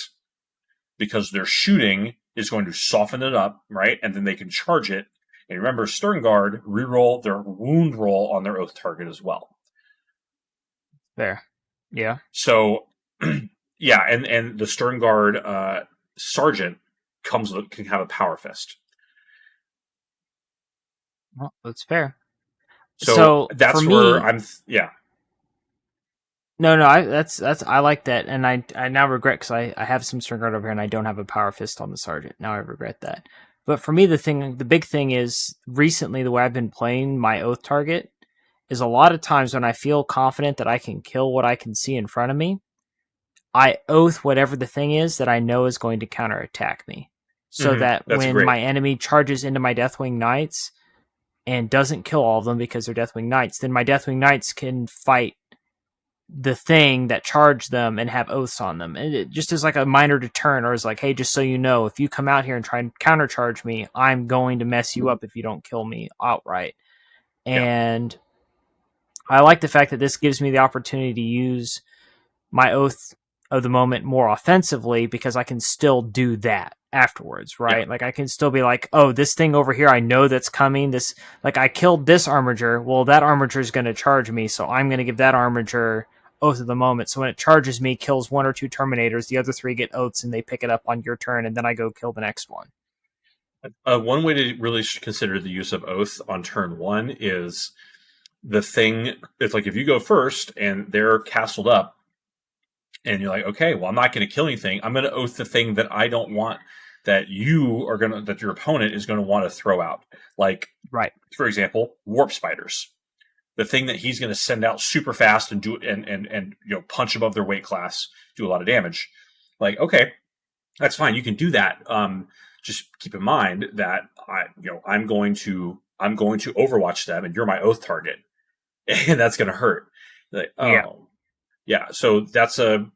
Because their shooting is going to soften it up, right? And then they can charge it. And remember, Stern Guard reroll their wound roll on their oath target as well. There. Yeah. So, yeah, and the Stern Guard sergeant can have a power fist. Well, that's fair. So So for that's where me, yeah. no, that's I like that, and I now regret because I have some Stern Guard over here, and I don't have a Power Fist on the Sergeant. Now I regret that. But for me, the big thing is recently the way I've been playing my Oath target is a lot of times when I feel confident that I can kill what I can see in front of me, I oath whatever the thing is that I know is going to counterattack me. So that That's when great. my enemy charges into my Deathwing Knights and doesn't kill all of them because they're Deathwing Knights, then my Deathwing Knights can fight the thing that charged them and have oaths on them. And it just is like a minor deterrent, or is like, hey, just so you know, if you come out here and try and countercharge me, I'm going to mess you up if you don't kill me outright. Yeah. And I like the fact that this gives me the opportunity to use my oath of the moment more offensively because I can still do that afterwards, Yeah. right? Like I can still be like, oh, this thing over here, I know that's coming. This, like, I killed this armager. Well, that armager is going to charge me, so I'm going to give that armager oath of the moment. So when it charges me, kills one or two Terminators, the other three get oaths and they pick it up on your turn, and then I go kill the next one. One way to really consider the use of oath on turn one is the thing. It's like if you go first and they're castled up, and you're like, okay, well, I'm not going to kill anything. I'm going to oath the thing that I don't want that that your opponent is going to want to throw out. Like, Right. for example, warp spiders. The thing that he's going to send out super fast and do and punch above their weight class, do a lot of damage. Like, okay, that's fine. You can do that. Just keep in mind that I'm going to overwatch them, and you're my oath target, and that's going to hurt. Like, Yeah. oh, yeah. So that's a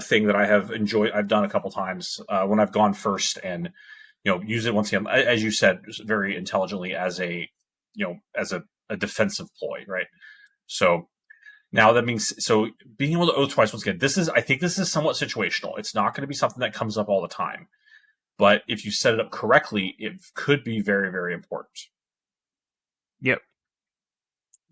thing that I have enjoyed. I've done a couple times when I've gone first, and use it once again, as you said, very intelligently as as a defensive ploy, right? So now that means being able to oath twice once again. I think this is somewhat situational. It's not going to be something that comes up all the time. But if you set it up correctly, it could be very, very important. Yep.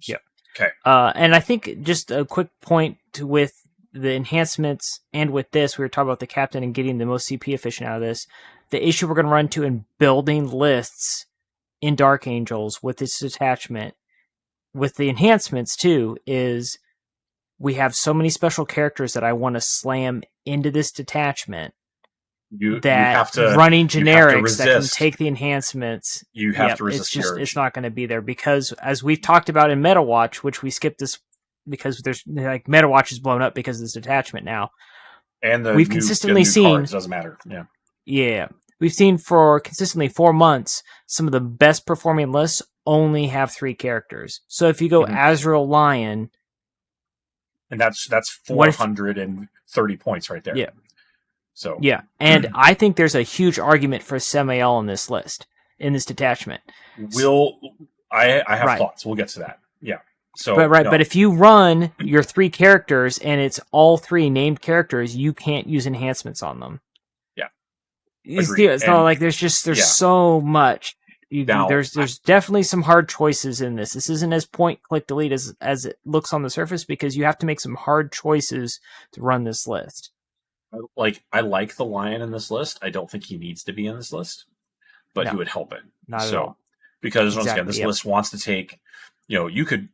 Yep. Okay. And I think just a quick point with the enhancements and with this, we were talking about the captain and getting the most CP efficient out of this. The issue we're going to run into in building lists in Dark Angels with this detachment, with the enhancements too, is we have so many special characters that I want to slam into this detachment You that have to running generics that can resist. take the enhancements. You have to resist the urge. It's not going to be there because as we've talked about in MetaWatch, which we skipped this because there's like MetaWatch is blown up because of this detachment now. And We've consistently new seen cards doesn't matter. Yeah. Yeah. We've seen for consistently 4 months, some of the best performing lists only have 3 characters. So if you go Azrael Lion, and that's 430 points right there. Yeah. So yeah, and I think there's a huge argument for Samael on this list, in this detachment. I have thoughts. We'll get to that. Yeah. So but if you run your 3 characters and it's all 3 named characters, you can't use enhancements on them. You see, Agreed. it's not And like there's yeah, so much. now There's definitely some hard choices in this. This isn't as point click delete as it looks on the surface because you have to make some hard choices to run this list. I like the lion in this list. I don't think he needs to be in this list, but he No, would help it. not at So all. because once again, Exactly. this Yep. list wants to take, you could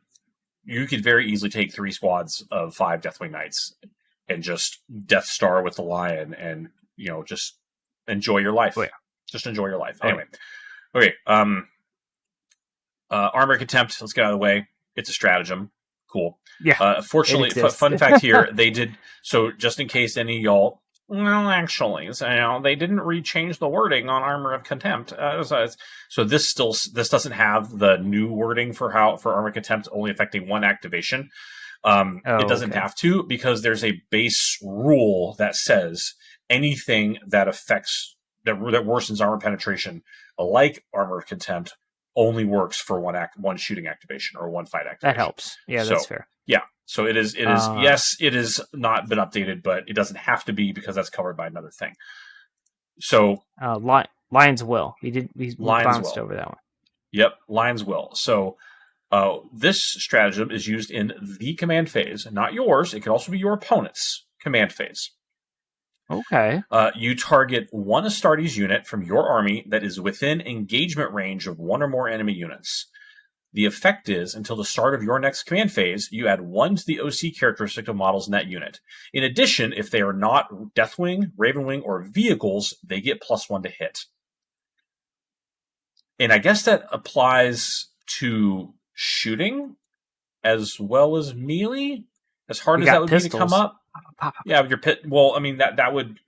very easily take 3 squads of 5 Deathwing Knights and just Death Star with the lion, and just enjoy your Oh life. yeah. Just enjoy your life. Oh yeah. Anyway, okay. Armor Contempt. Let's get out of the way. It's a stratagem. Cool. Yeah. It Fortunately, exists. fun fact here, they did so. Just in case any of y'all, well, actually, so, they didn't rechange the wording on Armor of Contempt. So this doesn't have the new wording for Armor Contempt only affecting one activation. It Oh, doesn't okay. have to, because there's a base rule that says anything that affects that worsens armor penetration, like Armor of Contempt, only works for one shooting activation or one fight That activation. helps. Yeah, that's So fair. yeah, so it is Uh, yes, it is not been updated, but it doesn't have to be because that's covered by another thing. So Lions will. We Lion's bounced Will. over that one. Yep, Lion's Will. So this stratagem is used in the command phase, not yours. It could also be your opponent's command phase. Okay. You target one Astartes unit from your army that is within engagement range of one or more enemy units. The effect is, until the start of your next command phase, you add 1 to the OC characteristic of models in that unit. In addition, if they are not Deathwing, Ravenwing, or vehicles, they get +1 to hit. And I guess that applies to shooting as well as melee. As hard We as that got would be to come pistols. up, Pop, pop, pop. yeah, with your pit. Well, I mean that would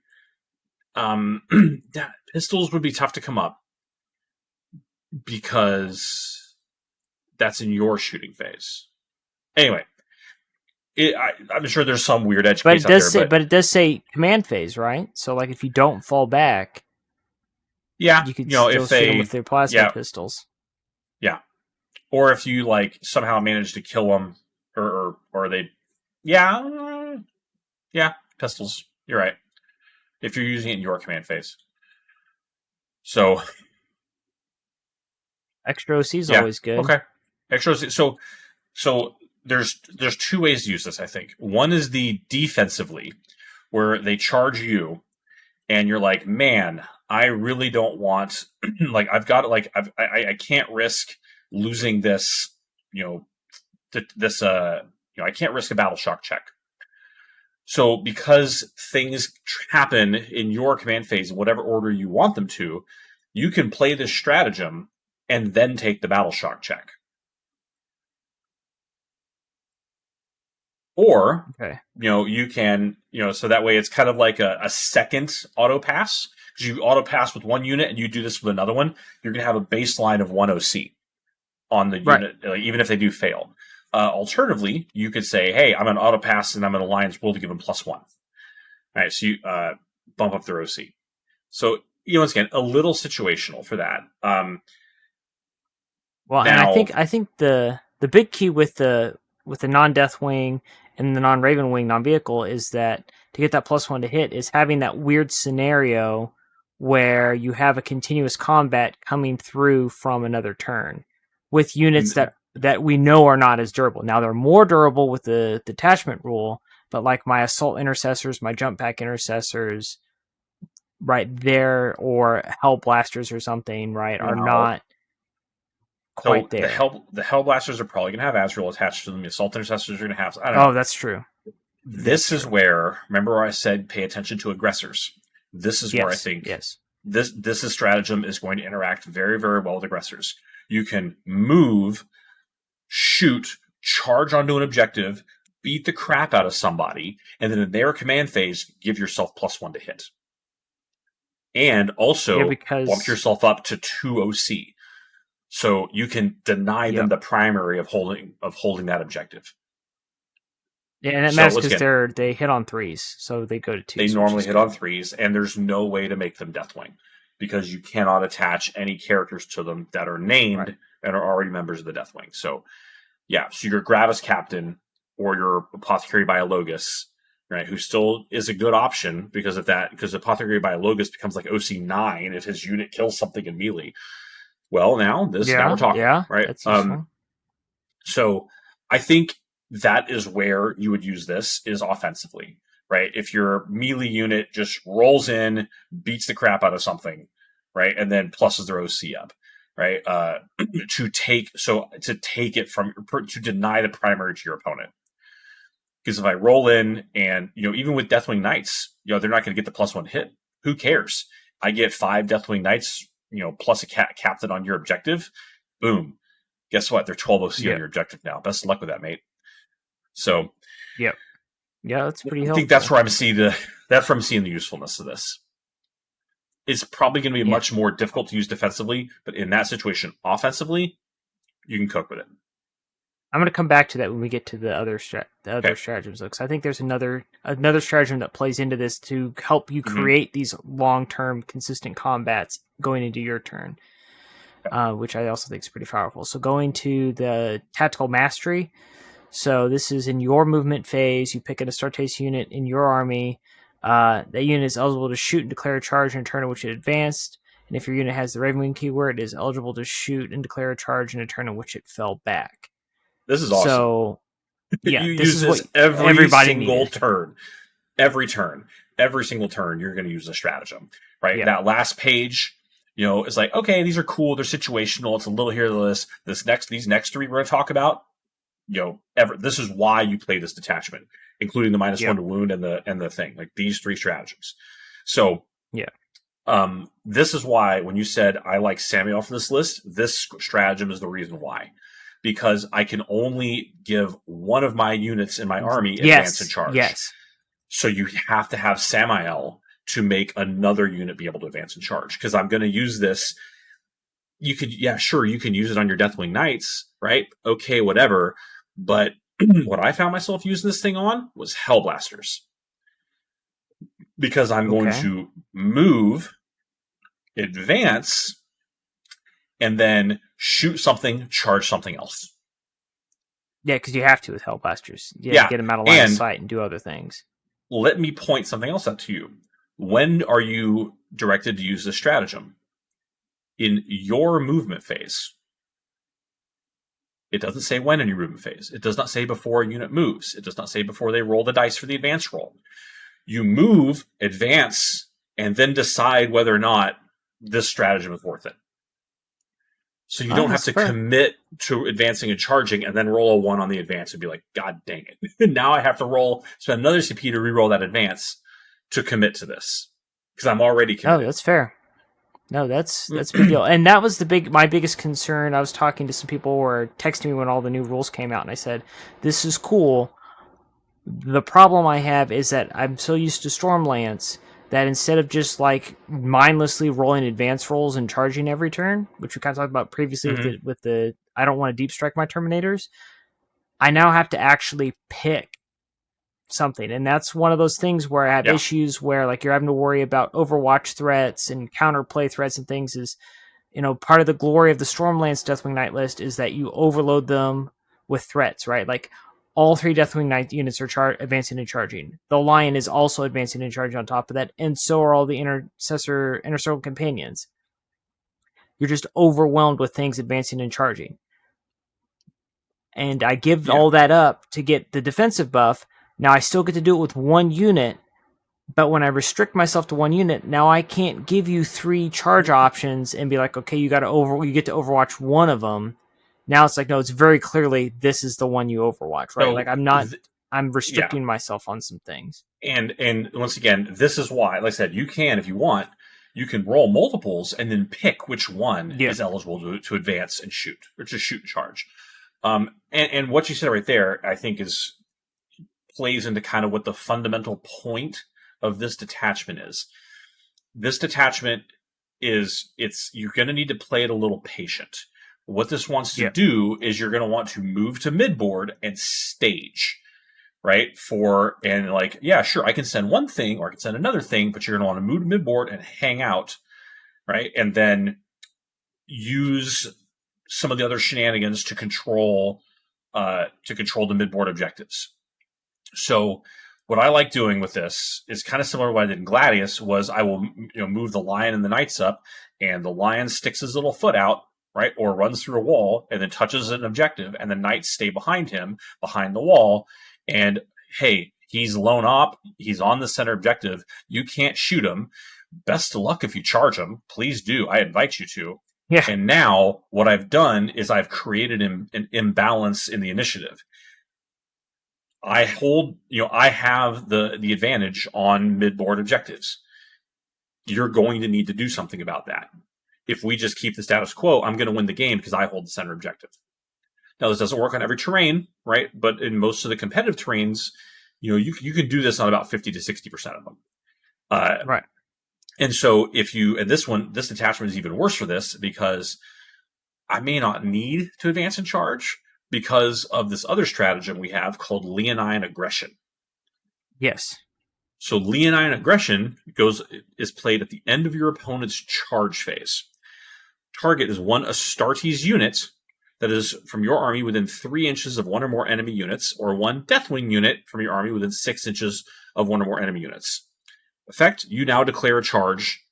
pistols would be tough to come up because that's in your shooting phase. Anyway, I'm sure there's some weird edge But case it out does there, say, but but it does say command phase, right? So like if you don't fall back, yeah, you could still if shoot them with they, their plasma yeah, pistols. yeah, or if you somehow manage to kill them, or they, yeah, yeah, pistols. You're right. If you're using it in your command phase, so Extra OC is yeah, always good. okay. Extras. So there's 2 ways to use this. I think one is the defensively, where they charge you, and you're like, man, I really don't want I've got I can't risk losing this, you know, this I can't risk a battle shock check. So because things happen in your command phase in whatever order you want them to, you can play this stratagem and then take the battle shock check. Or, Okay. you can, so that way it's kind of like a second auto pass. Because you auto pass with one unit and you do this with another one, you're going to have a baseline of 1 OC on the Right. unit, even if they do fail. Alternatively, you could say, hey, I'm an auto pass and I'm an alliance rule to give them +1. All right, so you bump up their OC. So, once again, a little situational for that. Well, and Now, I think the big key with the non-death wing and the non-raven wing non-vehicle is that to get that +1 to hit is having that weird scenario where you have a continuous combat coming through from another turn with units that we know are not as durable. Now they're more durable with the detachment rule, but like my assault intercessors, my jump pack intercessors, right there, or hell blasters or something, right, are now not quite so there. the Hell Blasters are probably going to have Azrael attached to them. The Assault Intercessors are going to have. I don't Oh, know. that's true. That's This is true. where, remember where I said pay attention to aggressors. This is where I Yes. think Yes. this stratagem is going to interact very, very well with aggressors. You can move, shoot, charge onto an objective, beat the crap out of somebody, and then in their command phase, give yourself +1 to hit. And Yeah, also bump because yourself up to 2 OC. So you can deny them yep. the primary of holding that objective. Yeah, and it So matters let's because get they hit on threes, so they go to they twos, which normally is hit good. on 3s, and there's no way to make them Deathwing because you cannot attach any characters to them that are Right. named and are already members of the Deathwing. So, yeah, so your Gravis Captain or your Apothecary Biologus right? Who still is a good option because of that, because Apothecary Biologus becomes like OC9 if his unit kills something in melee. Well, now we're Yeah, talking, yeah, right? that's useful. So I think that is where you would use this is offensively, right? If your melee unit just rolls in, beats the crap out of something, right, and then pluses their OC up, right, to take it from to deny the primary to your opponent. Because if I roll in and even with Deathwing Knights, they're not going to get the +1 hit. Who cares? I get 5 Deathwing Knights, plus a captain on your objective. Boom. Guess what? They're 12 OC on Yep, your objective now. Best of luck with that, mate. So yep, yeah, that's pretty I think that's helpful. where I'm seeing the usefulness of this. It's probably going to be Yeah, much more difficult to use defensively, but in that situation, offensively, you can cook with it. I'm going to come back to that when we get to the other Okay. stratagems, because I think there's another stratagem that plays into this to help you Mm-hmm. create these long-term consistent combats going into your turn, Okay. which I also think is pretty powerful. So going to the tactical mastery. So this is in your movement phase. You pick an Astartes unit in your army. That unit is eligible to shoot and declare a charge in a turn in which it advanced. And if your unit has the Ravenwing keyword, it is eligible to shoot and declare a charge in a turn in which it fell back. This is awesome. So yeah, You this use is what this every everybody single needed. turn. Every single turn, you're going to use a stratagem, right? Yeah. That last page, is like, okay, these are cool. They're situational. It's a little here, these next 3 we're going to talk about, this is why you play this detachment, including the -1 Yep. to wound and the thing, like these 3 stratagems. So, Yeah. this is why when you said I like Samuel for this list, this stratagem is the reason why. Because I can only give one of my units in my army advance and Yes. charge. Yes. So you have to have Samael to make another unit be able to advance and charge. Because I'm going to use this. You could, yeah, sure, you can use it on your Deathwing Knights, right? Okay, whatever. But what I found myself using this thing on was Hellblasters. Because I'm going Okay. to move, advance, and then shoot something, charge something else. Yeah, because you have to with Hellblasters. You got to Yeah, get them out of line of and sight and do other things. let me point something else out to you. When are you directed to use this stratagem? In your movement phase. It doesn't say when in your movement phase. It does not say before a unit moves. It does not say before they roll the dice for the advance roll. You move, advance, and then decide whether or not this stratagem is worth it. So you Oh, don't have that's to fair. commit to advancing and charging and then roll a 1 on the advance and be like, God dang it. Now I have to spend another CP to re-roll that advance to commit to this. Because I'm already Oh, committed. that's fair. No, that's a big deal. And that was my biggest concern. I was talking to some people who were texting me when all the new rules came out, and I said, "This is cool." The problem I have is that I'm so used to Stormlance that instead of just like mindlessly rolling advance rolls and charging every turn, which we kind of talked about previously with Mm-hmm. the I don't want to deep strike my Terminators, I now have to actually pick something. And that's one of those things where I have Yeah. issues where like you're having to worry about Overwatch threats and counterplay threats and things is, part of the glory of the Stormlance Deathwing Knight list is that you overload them with threats, right? Like all 3 Deathwing Knight units are advancing and charging. The Lion is also advancing and charging on top of that, and so are all the Inner Circle companions. You're just overwhelmed with things advancing and charging. And I give Yeah. all that up to get the defensive buff. Now I still get to do it with one unit, but when I restrict myself to one unit, now I can't give you 3 charge options and be like, okay, you get to overwatch one of them. Now it's like, no, it's very clearly this is the one you overwatch, right? Like So, I'm yeah. restricting myself on some things. And once again, this is why, like I said, you can, if you want, you can roll multiples and then pick which one Yeah, is eligible to advance and shoot, or to shoot and charge. And what you said right there, I think, is plays into kind of what the fundamental point of this detachment is. This detachment you're going to need to play it a little patient. What this wants to yeah, do is you're going to want to move to midboard and stage, right? And like, yeah, sure, I can send one thing or I can send another thing, but you're going to want to move to midboard and hang out, right? And then use some of the other shenanigans to control the midboard objectives. So what I like doing with this is kind of similar to what I did in Gladius. Was I will move the lion and the knights up, and the lion sticks his little foot out, right, or runs through a wall and then touches an objective, and the knights stay behind him, behind the wall, and hey, he's lone op, he's on the center objective, you can't shoot him. Best of luck if you charge him. Please do. I invite you to. Yeah. And now what I've done is I've created an imbalance in the initiative. I have the advantage on mid-board objectives. You're going to need to do something about that. If we just keep the status quo, I'm going to win the game because I hold the center objective. Now, this doesn't work on every terrain, right? But in most of the competitive terrains, you can do this on about 50 to 60% of them. Right. And so this detachment is even worse for this because I may not need to advance and charge because of this other stratagem we have called Leonine Aggression. Yes. So Leonine Aggression is played at the end of your opponent's charge phase. Target is one Astartes unit that is from your army within 3 inches of one or more enemy units, or one Deathwing unit from your army within 6 inches of one or more enemy units. Effect, you now declare a charge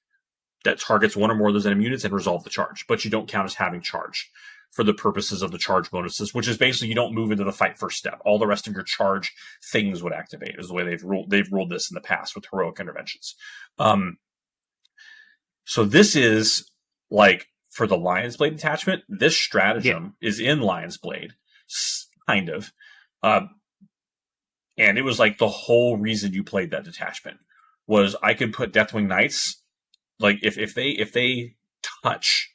that targets one or more of those enemy units and resolve the charge, but you don't count as having charge for the purposes of the charge bonuses, which is basically you don't move into the fight first step. All the rest of your charge things would activate, is the way they've ruled this in the past with heroic interventions. So this is like for the Lion's Blade detachment, this stratagem is in Lion's Blade, kind of. And it was like the whole reason you played that detachment was I could put Deathwing Knights, like if they touch,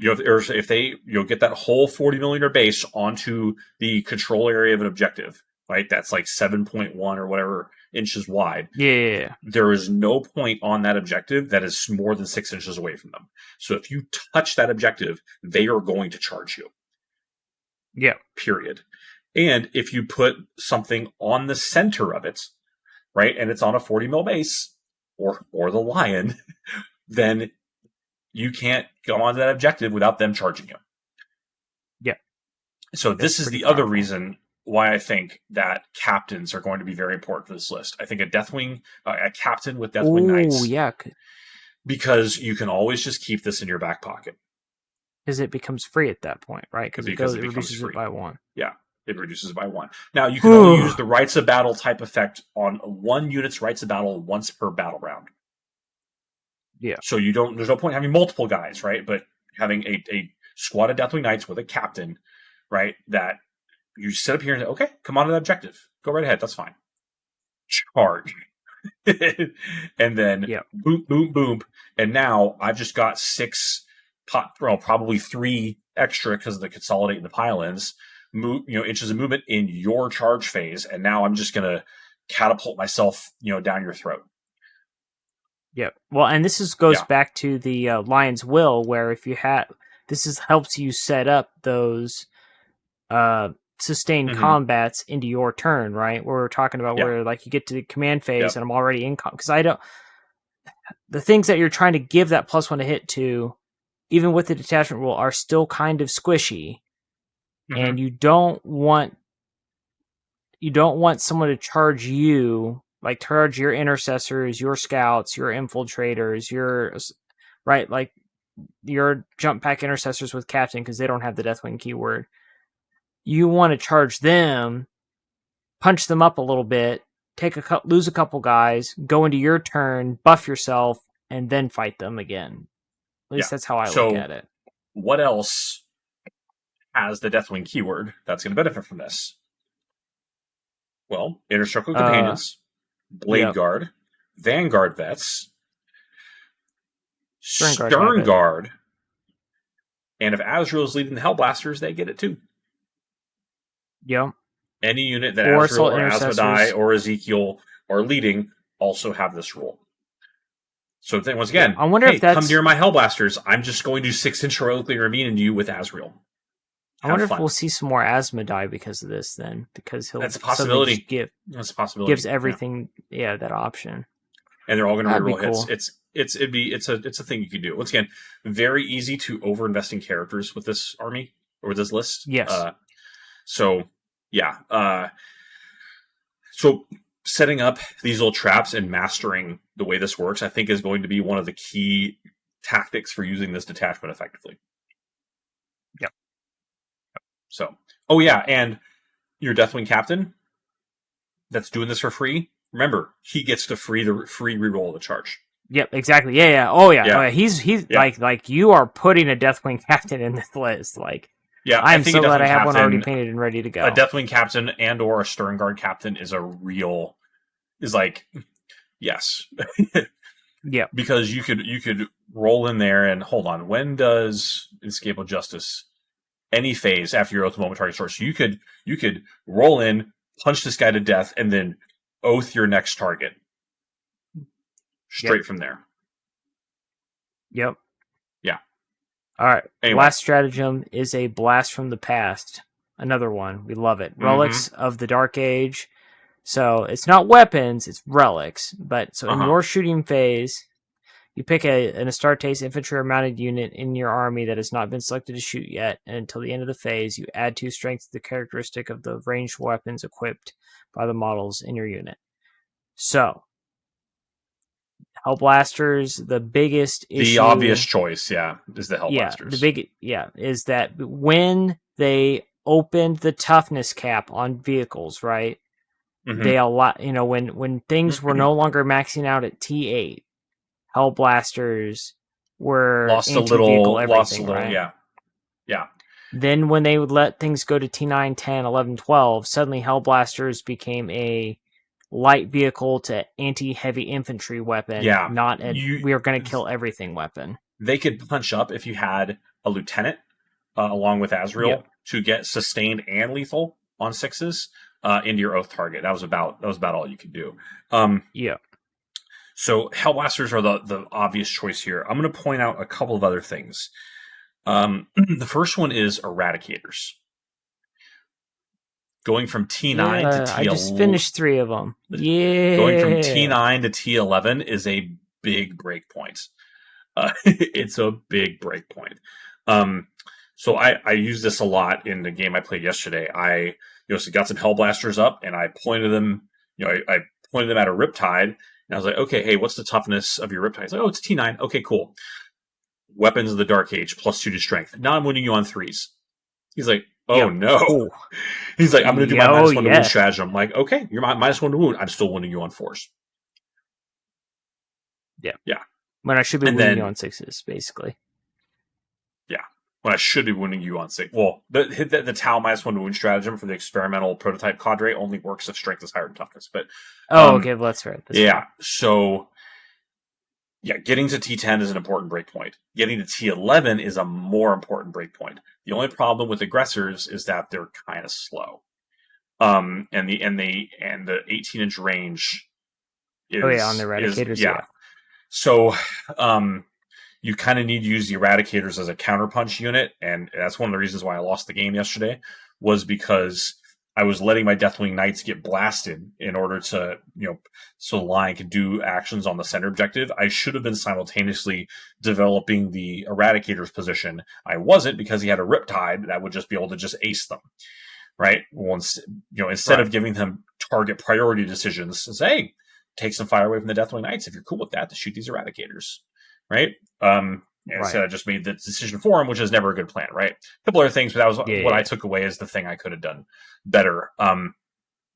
or if they get that whole 40 millimeter base onto the control area of an objective, right? That's like 7.1 or whatever inches wide. Yeah. There is no point on that objective that is more than 6 inches away from them. So if you touch that objective, they are going to charge you. Yeah. Period. And if you put something on the center of it, right, and it's on a 40 mil base, or the lion, then you can't go onto that objective without them charging you. Yeah. So this is the powerful other reason why I think that captains are going to be very important for this list. I think a Deathwing, a captain with Deathwing Knights. Oh, yeah. Because you can always just keep this in your back pocket. Because it becomes free at that point, right? Because it reduces free. It by 1. Yeah, it reduces it by 1. Now, you can only use the Rites of Battle type effect on one unit's Rites of Battle once per battle round. Yeah. So there's no point having multiple guys, right? But having a squad of Deathwing Knights with a captain, right? That you sit up here and say, okay, come on to that objective. Go right ahead. That's fine. Charge. And then boom, boom, boom. And now I've just got 6, probably 3 extra because of the consolidate and the pile-ins, inches of movement in your charge phase. And now I'm just going to catapult myself, down your throat. Yep. Well, and this goes back to the Lion's Will, where if you helps you set up those sustained combats into your turn, right? Where we're talking about where like you get to the command phase and I'm already in because the things that you're trying to give that +1 to hit to, even with the detachment rule, are still kind of squishy, and you don't want someone to charge you. Like charge your intercessors, your scouts, your infiltrators, like your jump pack intercessors with captain because they don't have the Deathwing keyword. You want to charge them, punch them up a little bit, lose a couple guys, go into your turn, buff yourself, and then fight them again. At least that's how I look at it. What else has the Deathwing keyword that's going to benefit from this? Well, Inner Circle Companions. Blade Guard, Vanguard Vets, Stern Guard, and if Azrael is leading the Hellblasters, they get it too. Yep. Any unit that Azrael or Asmodai or Ezekiel are leading also have this rule. So then, once again, I wonder if that's... come near my Hellblasters. I'm just going to 6-inch heroically ravine into you with Azrael. I wonder if we'll see some more Asmodai because of this then, because that's a possibility. That's a possibility. Gives everything, that option. And they're all going to reroll hits. It's a thing you can do. Once again, very easy to overinvest in characters with this army or with this list. Yes. So setting up these little traps and mastering the way this works, I think, is going to be one of the key tactics for using this detachment effectively. Yep. So, oh yeah, and your Deathwing captain that's doing this for free. Remember, he gets to free reroll the charge. Yep, exactly. Yeah. Oh yeah. Yeah. Oh, yeah. He's Yeah. like you are putting a Deathwing captain in this list. Like, Yeah, I I'm think a so glad I Deathwing have one already captain, painted and ready to a go. Deathwing captain, and or a Stern Guard captain is a real is like yes, Yep. because you could roll in there and hold on. When does Inescapable Justice any phase after your oath moment target source? So you could roll in, punch this guy to death, and then oath your next target straight from there. Yep. Yeah. All right. Anyway. Last stratagem is a blast from the past. Another one. We love it. Relics of the Dark Age. So it's not weapons, it's relics. But so in your shooting phase, you pick an Astartes infantry or mounted unit in your army that has not been selected to shoot yet, and until the end of the phase, you add 2 strength to the characteristic of the ranged weapons equipped by the models in your unit. So, Hellblasters, the biggest issue... The obvious choice, is the Hellblasters. Is that when they opened the toughness cap on vehicles, right? They when things were no longer maxing out at T8, Hellblasters were lost a anti-vehicle little, right? Yeah. Then when they would let things go to T9, 10, 11, 12, suddenly Hellblasters became a light vehicle to anti-heavy infantry weapon, not we are going to kill everything weapon. They could punch up if you had a lieutenant along with Azrael to get sustained and lethal on 6s into your oath target. That was about all you could do. So Hellblasters are the obvious choice here. I'm going to point out a couple of other things. The first one is Eradicators. Going from T9 to T11. I just finished 3 of them. Yeah. Going from T9 to T11 is a big breakpoint. It's a big breakpoint. So I used this a lot in the game I played yesterday. I got some Hellblasters up and I pointed them. I pointed them at a Riptide and I was like, okay, hey, what's the toughness of your Riptide? He's like, oh, it's T9. Okay, cool. Weapons of the Dark Age +2 to strength. Now I'm winning you on 3s. He's like, oh no. Ooh. He's like, I'm going to do my -1 to wound strategy. I'm like, okay, you're my -1 to wound. I'm still winning you on 4s. Yeah. When I should be winning you on 6s, basically. Yeah. When I should be winning you on 6. Well, the Tau -1 to wound stratagem for the experimental prototype cadre only works if strength is higher than toughness. But okay, well, that's right. So getting to T10 is an important breakpoint. Getting to T11 is a more important breakpoint. The only problem with aggressors is that they're kind of slow. And the 18-inch range is on the Eradicators. So you kind of need to use the Eradicators as a counterpunch unit, and that's one of the reasons why I lost the game yesterday, was because I was letting my Deathwing Knights get blasted in order to, so the line could do actions on the center objective. I should have been simultaneously developing the Eradicator's position. I wasn't, because he had a Riptide that would just be able to just ace them, right? Once, instead of giving them target priority decisions, say, hey, take some fire away from the Deathwing Knights if you're cool with that, to shoot these Eradicators, right? Instead, I just made the decision for him, which is never a good plan, right? A couple other things, but that was what I took away as the thing I could have done better.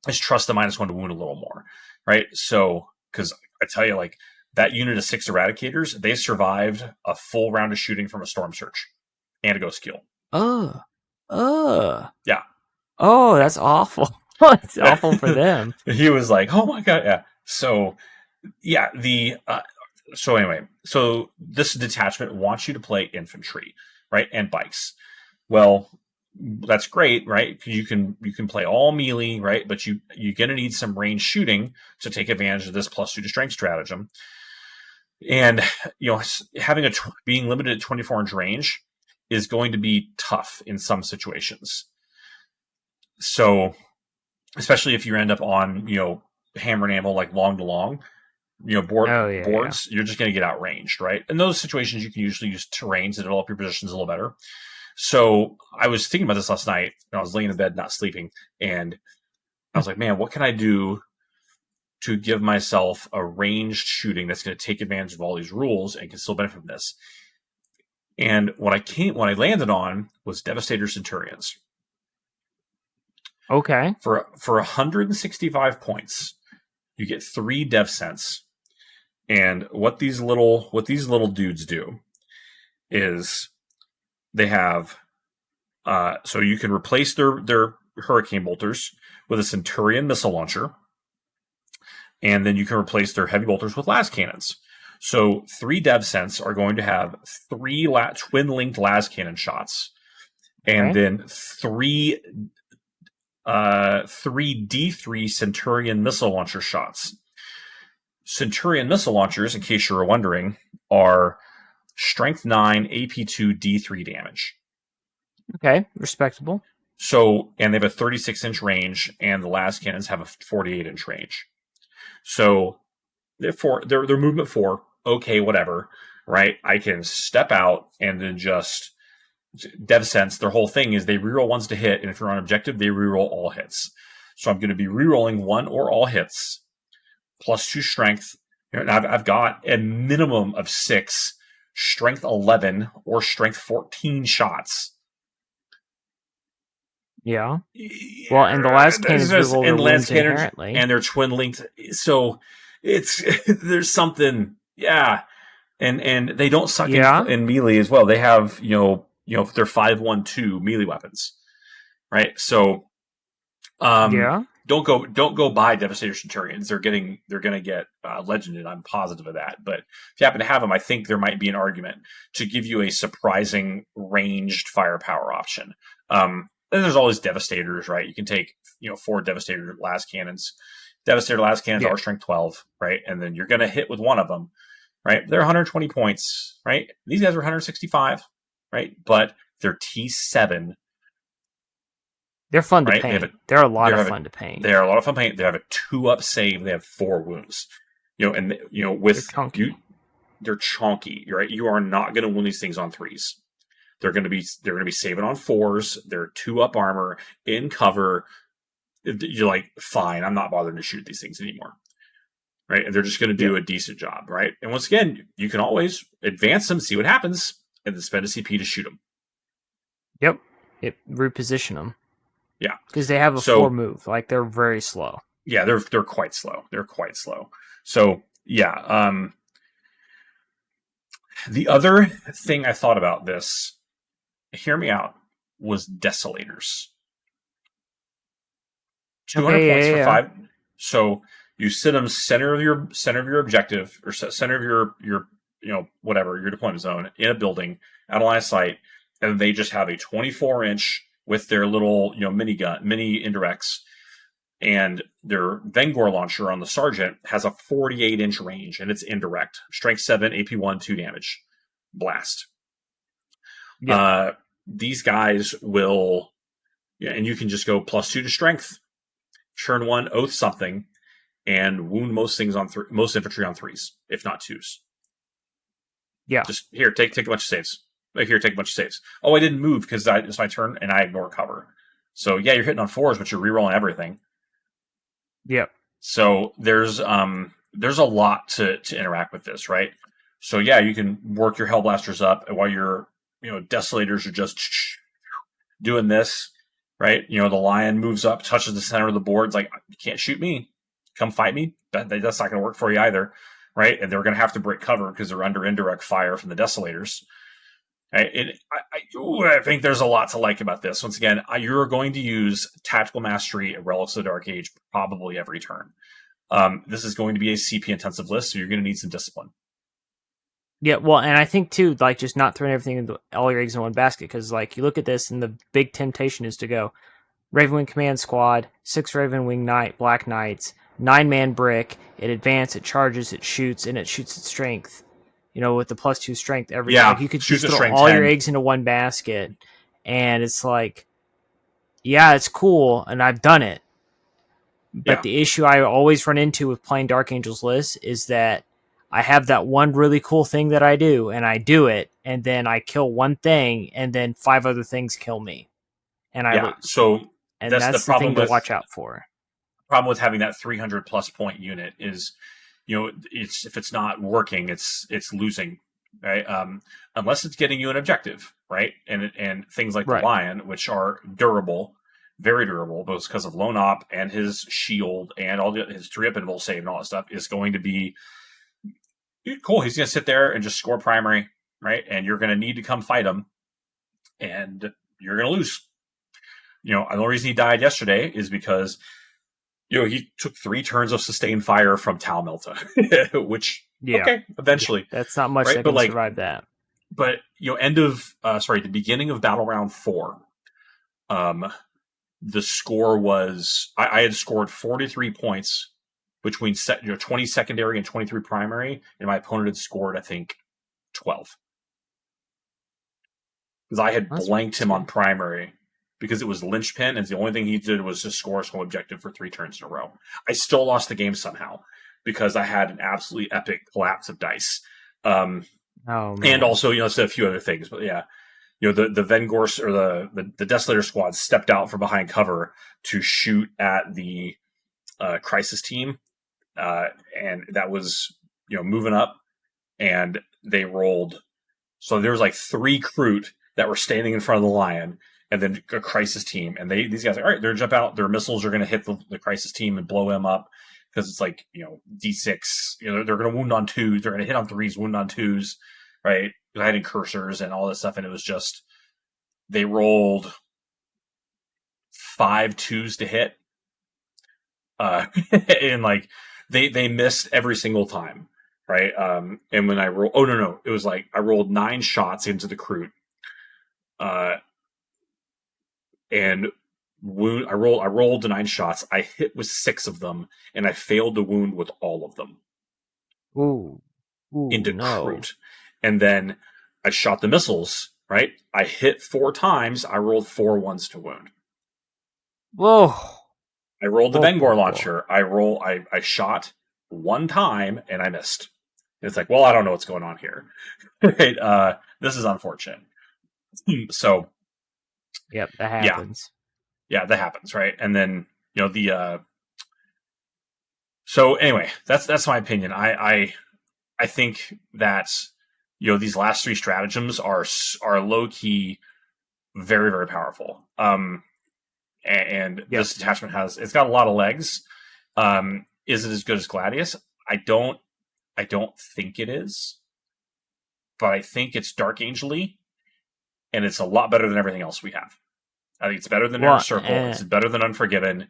Is trust the -1 to wound a little more, right? So, because I tell you, like, that unit of 6 Eradicators, they survived a full round of shooting from a Storm Search and a Ghost Kill. Yeah. Oh, that's awful. It's awful for them. He was like, oh my god, yeah. So, so anyway, so this detachment wants you to play infantry, right, and bikes. Well, that's great, right? Because you can play all melee, right? But you're gonna need some range shooting to take advantage of this +2 to strength stratagem. And having being limited at 24-inch range is going to be tough in some situations. So, especially if you end up on hammer and anvil, like long to long, boards, you're just going to get outranged, right? In those situations, you can usually use terrain to develop your positions a little better. So I was thinking about this last night. I was laying in bed, not sleeping, and I was like, man, what can I do to give myself a ranged shooting that's going to take advantage of all these rules and can still benefit from this. And what I landed on was Devastator Centurions. Okay. For 165 points, you get 3 Dev Sense. And what these little dudes do is they have so you can replace their hurricane bolters with a Centurion missile launcher, and then you can replace their heavy bolters with las cannons. So 3 Dev Sense are going to have 3 twin linked las cannon shots, and then 3 D3 Centurion missile launcher shots. Centurion missile launchers, in case you were wondering, are Strength 9, AP 2, D3 damage. Okay, respectable. So, and they have a 36-inch range, and the las cannons have a 48-inch range. So, therefore, their movement 4, okay, whatever, right? I can step out and then just Dev Sense. Their whole thing is they reroll ones to hit, and if you're on objective, they reroll all hits. So I'm going to be rerolling 1 or all hits, plus 2 strength. And I've got a minimum of 6 strength 11 or strength 14 shots. Yeah. Well, and the las cannons reroll their wounds inherently, and they're twin linked. So it's there's something, yeah. And they don't suck in melee as well. They have they're 5-1-2 melee weapons, right? So don't go buy Devastator Centurions. They're gonna get legended. I'm positive of that. But if you happen to have them, I think there might be an argument to give you a surprising ranged firepower option. Then there's always Devastators, right? You can take 4 Devastator las cannons. Devastator las cannons are strength 12, right? And then you're gonna hit with one of them, right? They're 120 points, right? These guys are 165, right? But they're T7. They're fun to paint. They're a lot of fun to paint. They're a lot of fun to paint. They have a 2-up save. They have 4 wounds. With they're chunky, right? You are not going to win these things on 3s. They're going to be saving on 4s. They're 2-up armor in cover. You're like, fine, I'm not bothering to shoot these things anymore, right? And they're just going to do a decent job, right? And once again, you can always advance them, see what happens, and then spend a CP to shoot them. Yep. Reposition them. Yeah, because they have a 4 move. Like they're very slow. Yeah, they're quite slow. They're quite slow. So yeah. The other thing I thought about this, hear me out, was Desolators. 200 points for 5. So you sit them center of your objective, or center of your whatever, your deployment zone, in a building out of line of sight, and they just have a 24-inch with their little mini indirects, and their Vengor launcher on the Sergeant has a 48-inch range, and it's indirect, strength 7, AP 1, 2 damage, blast. These guys will, and you can just go +2 to strength, turn 1, oath something, and wound most things on most infantry on 3s, if not 2s. Yeah, just here, take a bunch of saves. Here, take a bunch of saves. Oh, I didn't move because it's my turn and I ignore cover. So yeah, you're hitting on 4s, but you're rerolling everything. Yep. So there's a lot to interact with this, right? So yeah, you can work your Hellblasters up, and while your Desolators are just doing this, right? The Lion moves up, touches the center of the board. It's like, you can't shoot me. Come fight me. That's not going to work for you either, right? And they're going to have to break cover because they're under indirect fire from the Desolators. Right? I think there's a lot to like about this. Once again, you're going to use Tactical Mastery and Relics of the Dark Age probably every turn. This is going to be a CP intensive list, so you're going to need some discipline. Yeah, well, and I think too, like, just not throwing everything all your eggs in one basket, because like you look at this, and the big temptation is to go Ravenwing Command Squad, 6 Ravenwing Black Knights, 9-man brick. It advances, it charges, it shoots, and it shoots its strength. With the +2 strength, like you could just throw all 10. Your eggs into one basket, and it's like, yeah, it's cool, and I've done it. But the issue I always run into with playing Dark Angels lists is that I have that one really cool thing that I do, and I do it, and then I kill one thing, and then 5 other things kill me, and I lose. So and that's the thing to watch out for. problem with having that 300 plus point unit is, it's if it's not working, it's losing, right? Unless it's getting you an objective, right? And things like the Right. lion, which are durable, very durable, both because of lone op and his shield and all his 3-up invul save and all that stuff, is going to be cool. He's going to sit there and just score primary, right? And you're going to need to come fight him, and you're going to lose. The only reason he died yesterday is because he took 3 turns of sustained fire from Tal Melta, which eventually, That's not much right? that But can survive that. But the beginning of battle round 4, the score was I had scored 43 points between 20 secondary and 23 primary, and my opponent had scored, I think, 12. Because I had blanked him on primary because it was linchpin, and the only thing he did was just score some objective for 3 turns in a row. I still lost the game somehow because I had an absolutely epic collapse of dice. And also, it's a few other things, but yeah. The Vengors or the Desolator squad stepped out from behind cover to shoot at the Crisis team, and that was moving up, and they rolled. So there was like 3 Kroot that were standing in front of the Lion, and then a Crisis team, and these guys are all right. They're jump out. Their missiles are going to hit the Crisis team and blow them up because it's like D6. They're going to wound on 2s. They're going to hit on 3s, wound on 2s, right? I had incursors and all this stuff, and it was just they rolled 5 2s to hit, and like they missed every single time, right? And when I roll, it was like I rolled 9 shots into the Kroot, and wound. I rolled 9 shots. I hit with 6 of them, and I failed to wound with all of them. Ooh, into no. Kroot, and then I shot the missiles. Right, I hit 4 times. I rolled 4 1s to wound. Whoa! I rolled the Vengor launcher. I shot 1 time and I missed. It's like, well, I don't know what's going on here. Right? This is unfortunate. So, yep, that happens. Yeah, that happens, right? And then So anyway, that's my opinion. I think that these last 3 stratagems are low key very, very powerful. And this detachment it's got a lot of legs. Is it as good as Gladius? I don't think it is, but I think it's Dark Angel-y, and it's a lot better than everything else we have. I think it's better than Inner Circle. It's better than Unforgiven.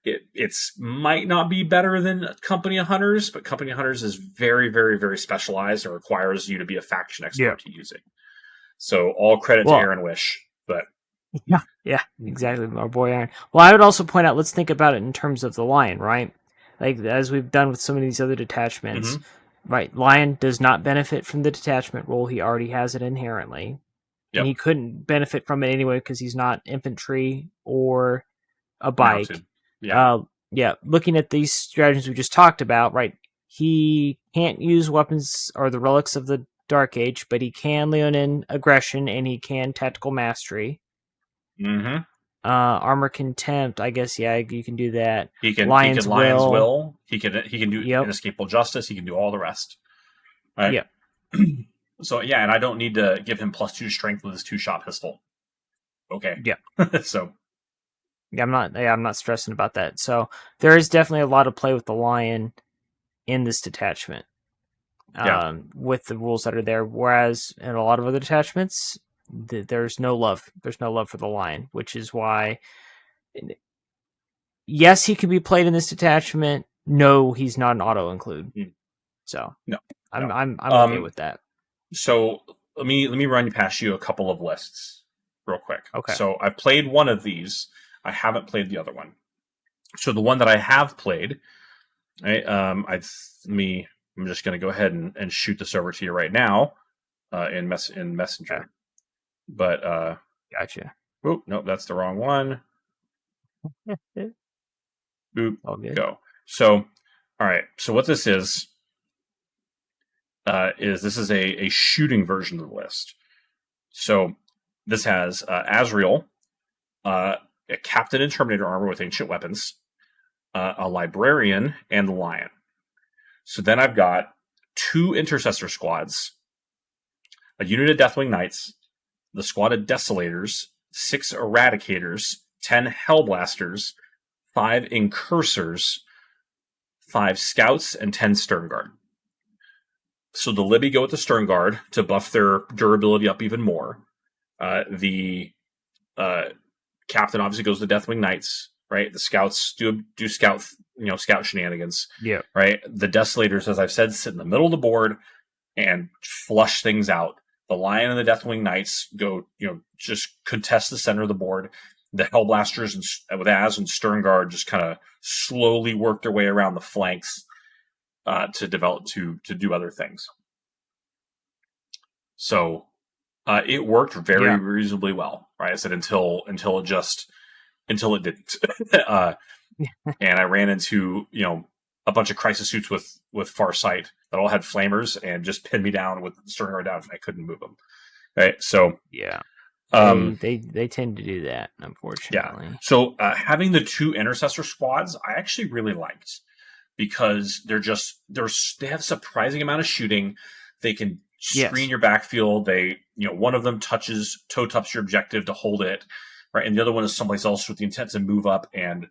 It's might not be better than Company of Hunters, but Company of Hunters is very, very, very specialized and requires you to be a faction expert to use it. So all credit to Aaron Wish, but yeah, exactly, our boy Aaron. Well, I would also point out, let's think about it in terms of the Lion, right? Like as we've done with some of these other detachments, right? Lion does not benefit from the detachment role; he already has it inherently, and he couldn't benefit from it anyway because he's not infantry or a bike. Looking at these strategies we just talked about, right? He can't use weapons or the relics of the Dark Age, but he can lean in aggression and he can tactical mastery. Armor Contempt, I guess. Yeah, you can do that. He can Lion's Will. He can do Inescapable Justice. He can do all the rest. Right. Yep. So yeah, and I don't need to give him +2 strength with his 2-shot pistol. Okay. Yeah. So. Yeah, I'm not stressing about that. So there is definitely a lot of play with the Lion in this detachment. With the rules that are there, whereas in a lot of other detachments, there's no love. There's no love for the Lion, which is why. Yes, he can be played in this detachment. No, he's not an auto include. So no, I'm okay with that. So let me run past you a couple of lists real quick. Okay. So I've played one of these. I haven't played the other one. So the one that I have played, right? I'm just going to go ahead and shoot this over to you right now, in Messenger. Okay. But gotcha. Oh nope, that's the wrong one. Boop. All good. Go. So, all right. So what this is a shooting version of the list. So this has Azrael, a Captain in Terminator armor with ancient weapons, a librarian, and the lion. So then I've got 2 intercessor squads, a unit of Deathwing Knights, the squad of Desolators, 6 Eradicators, 10 Hellblasters, 5 Incursors, 5 Scouts, and 10 Stern Guard. So the Libby go with the Stern Guard to buff their durability up even more. The Captain obviously goes to Deathwing Knights, right? The Scouts do scout, scout shenanigans, Yeah. right? The Desolators, as I've said, sit in the middle of the board and flush things out. The Lion and the Deathwing Knights go, just contest the center of the board. The Hellblasters with Az and Stern Guard just kind of slowly work their way around the flanks to develop to do other things. So it worked very reasonably well, right? I said until it didn't, and I ran into a bunch of crisis suits with Farsight that all had flamers and just pinned me down with Stern Guard down, and I couldn't move them. Right, so yeah, um, they tend to do that, yeah. unfortunately. So having the 2 intercessor squads, I actually really liked because they have a surprising amount of shooting. They can screen your backfield. They one of them toe taps your objective to hold it, right, and the other one is someplace else with the intent to move up and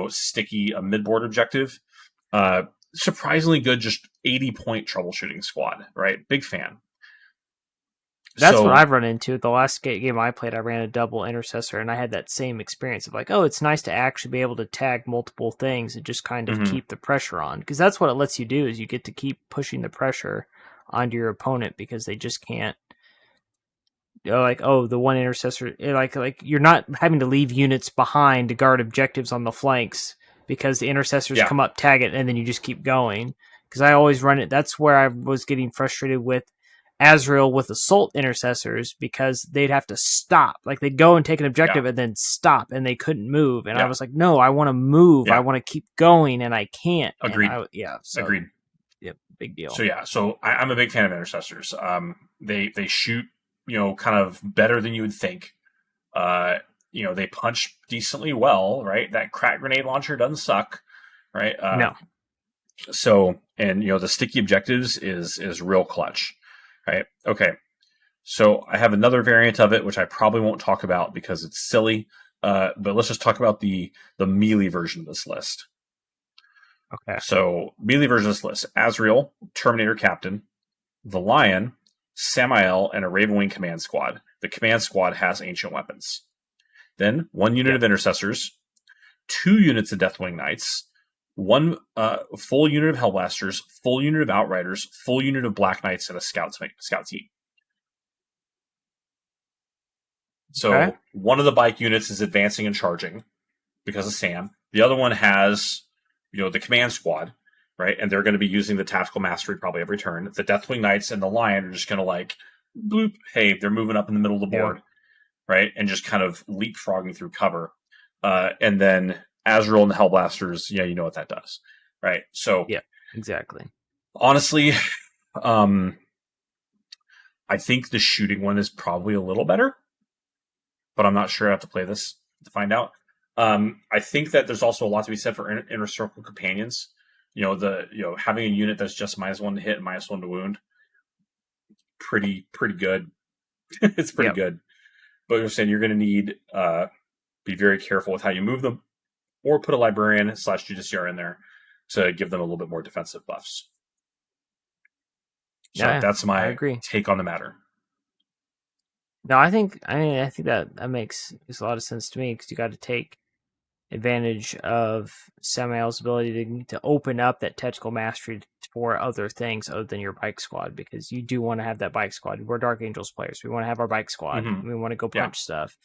sticky a midboard objective. Surprisingly good, just 80-point troubleshooting squad, right? Big fan. That's what I've run into. The last game I played, I ran a double intercessor, and I had that same experience of like, oh, it's nice to actually be able to tag multiple things and just kind of keep the pressure on. Because that's what it lets you do, is you get to keep pushing the pressure onto your opponent because they just can't. Like, oh, the one intercessor, like you're not having to leave units behind to guard objectives on the flanks because the intercessors come up, tag it, and then you just keep going. Because I always run it. That's where I was getting frustrated with Azrael with assault intercessors, because they'd have to stop. Like, they'd go and take an objective and then stop, and they couldn't move. And I was like, no, I want to move. I want to keep going, and I can't. Agreed. And Agreed. Yep, big deal. So I'm a big fan of intercessors. They shoot kind of better than you would think. They punch decently well, right? That crack grenade launcher doesn't suck, right? No. So, and the sticky objectives is real clutch, right? Okay. So I have another variant of it, which I probably won't talk about because it's silly. But let's just talk about the melee version of this list. Okay. So melee version of this list: Azrael, Terminator Captain, the Lion, Samael, and a Ravenwing command squad. The command squad has ancient weapons. Then 1 unit of intercessors, 2 units of Deathwing Knights, 1 full unit of Hellblasters, full unit of Outriders, full unit of Black Knights, and a scout team. So one of the bike units is advancing and charging because of Sam. The other one has, the command squad, right? And they're going to be using the tactical mastery probably every turn. The Deathwing Knights and the Lion are just going to like, bloop, hey, they're moving up in the middle of the board, right? And just kind of leapfrogging through cover. And then Azrael and the Hellblasters, you know what that does, right? So yeah, exactly. Honestly, I think the shooting one is probably a little better, but I'm not sure. I have to play this to find out. I think that there's also a lot to be said for inner circle companions. Having a unit that's just -1 to hit and -1 to wound, pretty good. It's pretty good. But you're saying you're going to need be very careful with how you move them, or put a librarian / Judiciary in there to give them a little bit more defensive buffs. So that's my take on the matter. No, I think that makes a lot of sense to me, because you got to take advantage of Samael's ability to open up that tactical mastery for other things other than your bike squad, because you do want to have that bike squad. We're Dark Angels players. We want to have our bike squad. We want to go punch stuff.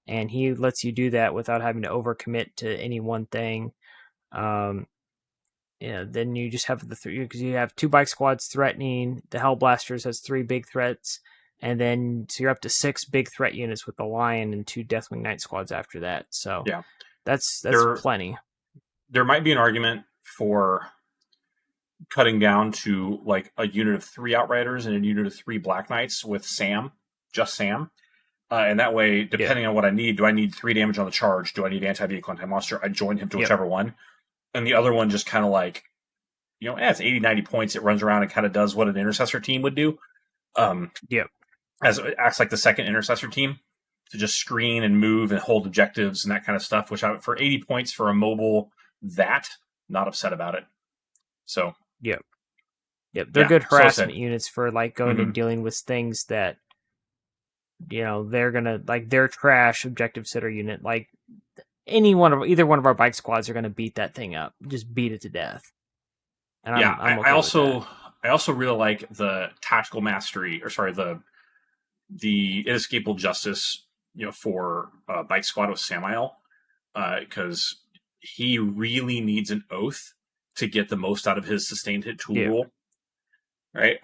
And he lets you do that without having to overcommit to any one thing. Then you just have the 3, because you have 2 bike squads threatening. The Hellblasters has 3 big threats. And then so you're up to 6 big threat units with the Lion and 2 Deathwing Knight squads after that. So that's plenty. There might be an argument for cutting down to like a unit of 3 Outriders and a unit of 3 Black Knights with just Sam. And that way, depending on what I need, do I need 3 damage on the charge? Do I need anti-vehicle, anti-monster? I join him to whichever one. and the other one just kind of like, it's 80, 90 points. It runs around and kind of does what an intercessor team would do. Yep. As it acts like the second intercessor team to just screen and move and hold objectives and that kind of stuff. Which for 80 points for a mobile, not upset about it. So Yep. Yep. They're yeah, good so I said, harassment units for like going and dealing with things that they're gonna like their trash objective sitter unit. Like either one of our bike squads are gonna beat that thing up. Just beat it to death. And yeah. I'm okay with that. I also really like the tactical mastery, or sorry, the inescapable justice, for bike squad with Samael, because he really needs an oath to get the most out of his sustained hit tool Yeah. rule, right?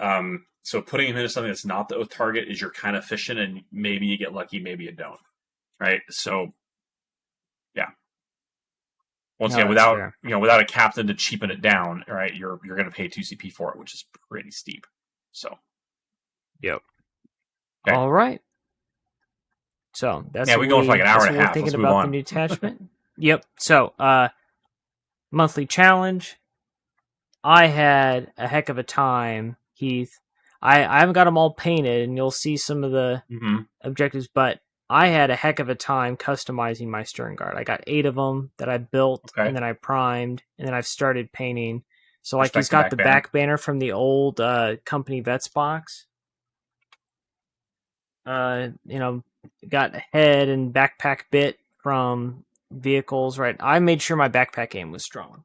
So putting him into something that's not the oath target is you're kind of fishing, and maybe you get lucky, maybe you don't, right? So yeah, once No, again, that's fair. without a captain to cheapen it down, right? You're going to pay 2 CP for it, which is pretty steep. So Yep. okay, All right. So yeah, we're going for like an hour that's and what a we're half. thinking Let's move about the on. new detachment. Yep. So monthly challenge. I had a heck of a time, Heath. I haven't got them all painted, and you'll see some of the Mm-hmm. objectives, but I had a heck of a time customizing my stern guard. I got 8 of them that I built, and Okay, then I primed, and then I've started painting. So, like, he's respect the got back the banner. back banner from the old company vets box. You know, got head and backpack bit from vehicles, right? I made sure my backpack game was strong.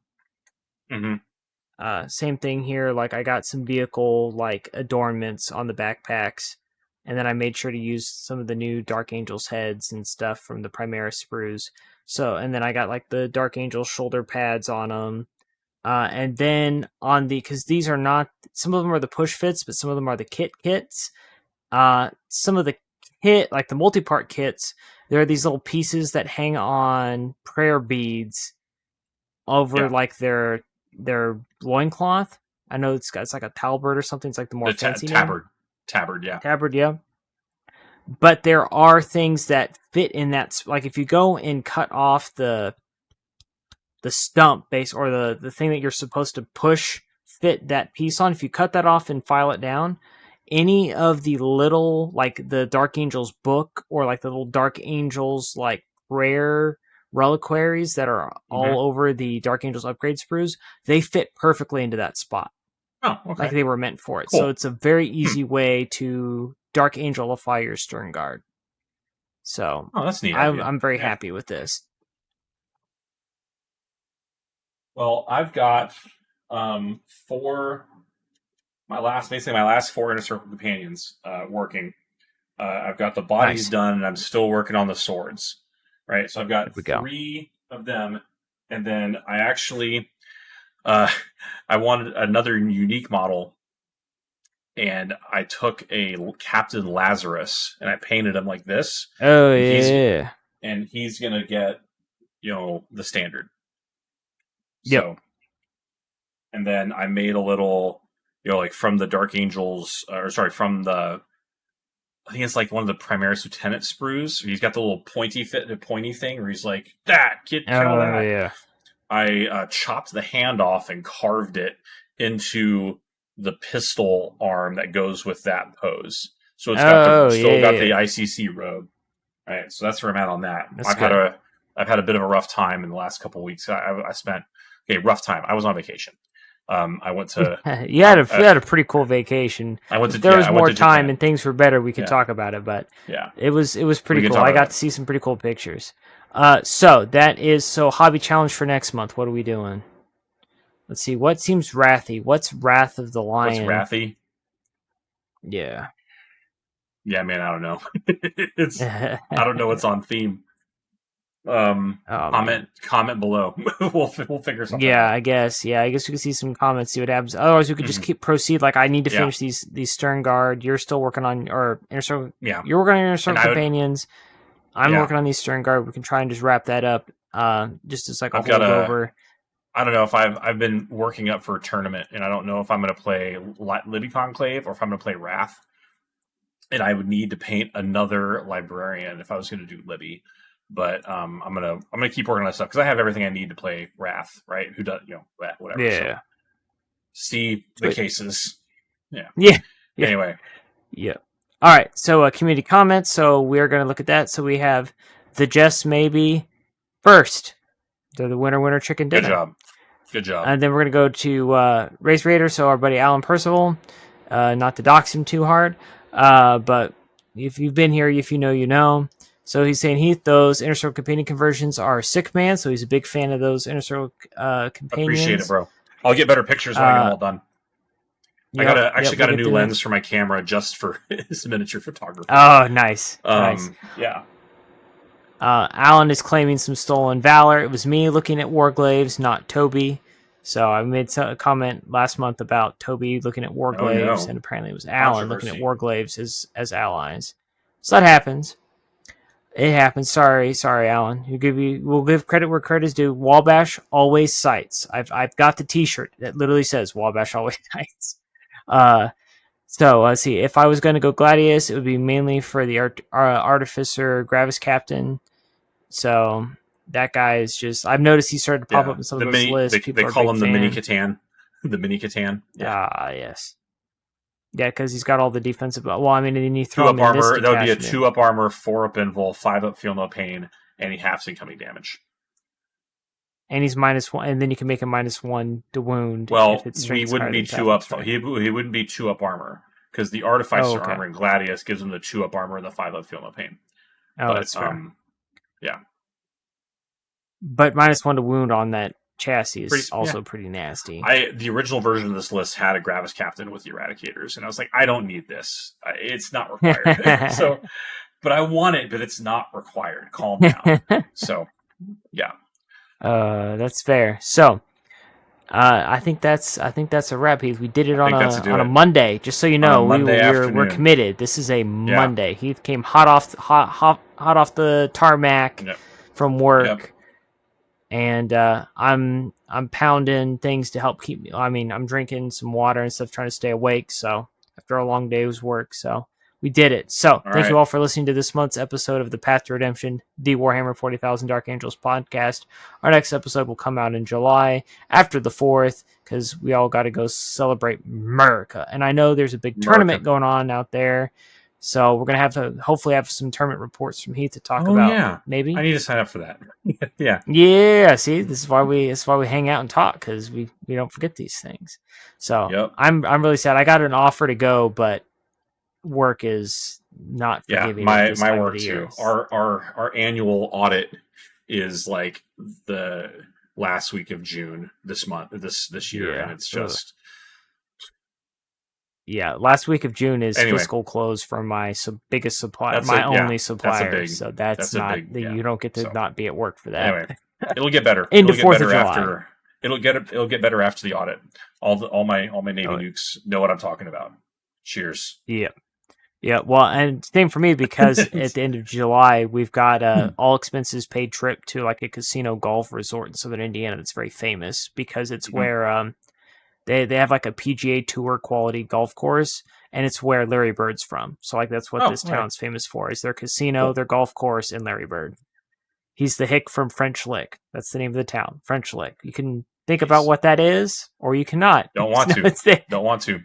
Mm-hmm. Same thing here. Like I got some vehicle like adornments on the backpacks, and then I made sure to use some of the new Dark Angels heads and stuff from the Primaris sprues. So, and then I got like the Dark Angel shoulder pads on them. And then on because these are not, some of them are the push fits, but some of them are the kits. Some of the kit, like the multi-part kits, there are these little pieces that hang on prayer beads over Yeah, like their loincloth. I know it's like a talbert or something. It's like the more the fancy name. tabard. Yeah. Tabard, yeah. But there are things that fit in that. Like if you go and cut off the stump base or the thing that you're supposed to push fit that piece on, if you cut that off and file it down, any of the little like the Dark Angels book or like the little Dark Angels like prayer reliquaries that are Mm-hmm. all over the Dark Angels upgrade sprues, they fit perfectly into that spot. Oh, Like okay, they were meant for it. So cool. it's a very Hmm. easy way to Dark Angelify your Stern Guard. So Oh, that's a neat I'm idea. I'm very Yeah. happy with this. Well, I've got four basically my last four inner circle companions working. I've got the bodies Nice. done, and I'm still working on the swords. Right, so I've There got we go. 3 of them, and then I actually uh, I wanted another unique model, and I took a Captain Lazarus and I painted him like this, Oh and yeah. he's gonna get the standard. Yep. So, and then I made a little, like from the Dark Angels, or sorry, from the, I think it's like one of the Primaris Lieutenant sprues. He's got the little pointy thing where he's like, that, kill Oh that. yeah. I chopped the hand off and carved it into the pistol arm that goes with that pose. So it's got Oh still got yeah. the ICC robe. Right. So that's where I'm at on that. That's good. I've had a bit of a rough time in the last couple of weeks. I spent, okay, rough time. I was on vacation. I went to You had a pretty cool vacation. I went to, If there was I went more to time Japan. and things were better, we could Yeah, talk about it. But yeah, it was we pretty can cool. talk I about got that. to see some pretty cool pictures. So hobby challenge for next month. What are we doing? Let's see. What seems wrathy? What's Wrath of the What's Lion? Wrathy? Yeah. Yeah, man, I don't know. It's Oh I don't know what's on theme. man. Comment below. We'll figure something Yeah, out. I guess. Yeah, I guess we could see some comments, see what happens. Otherwise, we could just Hmm. keep proceed. Like, I need to Yeah, finish these Stern Guard. You're still working on or inner circle. yeah, You're working on your inner and circle companions. I'm yeah, working on these Stern Guard. We can try and just wrap that up. Just as like a I've got holdover. I don't know if I've been working up for a tournament, and I don't know if I'm going to play Libby Conclave or if I'm going to play Wrath. And I would need to paint another librarian if I was going to do Libby. But I'm gonna keep working on that stuff because I have everything I need to play Wrath, right? Who does whatever. So Yeah. see the Sweet. cases. Yeah. Yeah. Yeah. Anyway, Yeah. All right. So community comments. So we're going to look at that. So we have the Jess maybe first. They're the winner chicken good dinner. job. Good job. And then we're going to go to Race Raider. So our buddy Alan Percival. Not to dox him too hard. But if you've been here, if you know, you know. So he's saying, Heath, those Inner Circle companion conversions are sick, man. So he's a big fan of those Inner Circle companions. Appreciate it, bro. I'll get better pictures when I get them all done. I got a new lens for my camera just for his miniature photography. Oh, nice. Nice. Yeah. Alan is claiming some stolen valor. It was me looking at Warglaves, not Toby. So I made a comment last month about Toby looking at Warglaves, and apparently it was Alan looking at Warglaves as allies. So that happens. It happens. Sorry, Alan. We'll give credit where credit is due. Wabash always cites. I've got the T-shirt that literally says Wabash always cites. So let's see. If I was going to go Gladius, it would be mainly for the Artificer Gravis Captain. So that guy is just. I've noticed he started to pop up in some of those lists. They call him the Mini Catan. The Mini Catan. Yeah. Yes. Yeah, because he's got all the defensive. Well, I mean, and you throw 2-up him in armor. this That would be a 2-up armor, 4-up invul, 5-up feel no pain, and he halves incoming damage. And he's -1, and then you can make him -1 to wound. Well, if it's he wouldn't be 2-up. Right? He wouldn't be 2-up armor because the Artificer armor in Gladius gives him the 2-up armor and the 5-up feel no pain. Oh, that's fair. Yeah, but -1 to wound on that chassis is also pretty nasty. The original version of this list had a Gravis Captain with the Eradicators, and I was like, I don't need this. It's not required. But I want it, but it's not required. Calm down. So, yeah. That's fair. So, I think that's a wrap. Heath. We did it on a Monday. Just so you know, we're committed. This is a Monday. Heath came hot off the tarmac from work. Yep. And I'm pounding things to help keep me. I mean, I'm drinking some water and stuff, trying to stay awake. So after a long day's work, so we did it. So thank you all for listening to this month's episode of the Path to Redemption, the Warhammer 40,000 Dark Angels podcast. Our next episode will come out in July after the 4th, because we all got to go celebrate America. And I know there's a big tournament going on out there. So we're gonna have to hopefully have some tournament reports from Heath to talk about. Yeah. Maybe I need to sign up for that. Yeah. Yeah. See, this is why we hang out and talk, because we don't forget these things. So I'm really sad. I got an offer to go, but work is not forgiving. Yeah, my work too. Our annual audit is like the last week of June this year, and it's just. Yeah, last week of June is fiscal close for my biggest supplier, only supplier. So that's not you don't get to not be at work for that. Anyway, it'll get better. Into 4th of July. It'll get better after the audit. All my Navy nukes know what I'm talking about. Cheers. Yeah. Yeah, well, and same for me, because at the end of July we've got all expenses paid trip to like a casino golf resort in Southern Indiana that's very famous, because it's where They have like a PGA Tour quality golf course, and it's where Larry Bird's from. So like that's what this town's famous for, is their casino, their golf course, and Larry Bird. He's the hick from French Lick. That's the name of the town, French Lick. You can think about what that is, or you cannot. Don't want to. Don't want to.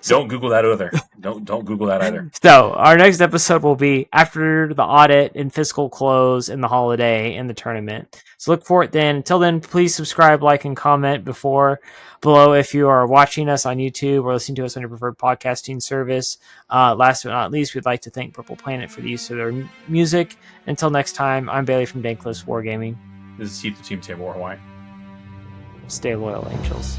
Don't Google that either. Don't Google that either. So our next episode will be after the audit and fiscal close and the holiday and the tournament. So look for it then. Until then, please subscribe, like, and comment below if you are watching us on YouTube or listening to us on your preferred podcasting service. Last but not least, we'd like to thank Purple Planet for the use of their music. Until next time, I'm Bailey from Dank Wargaming. This is Heath, the Team Table Hawaii. Stay loyal, Angels.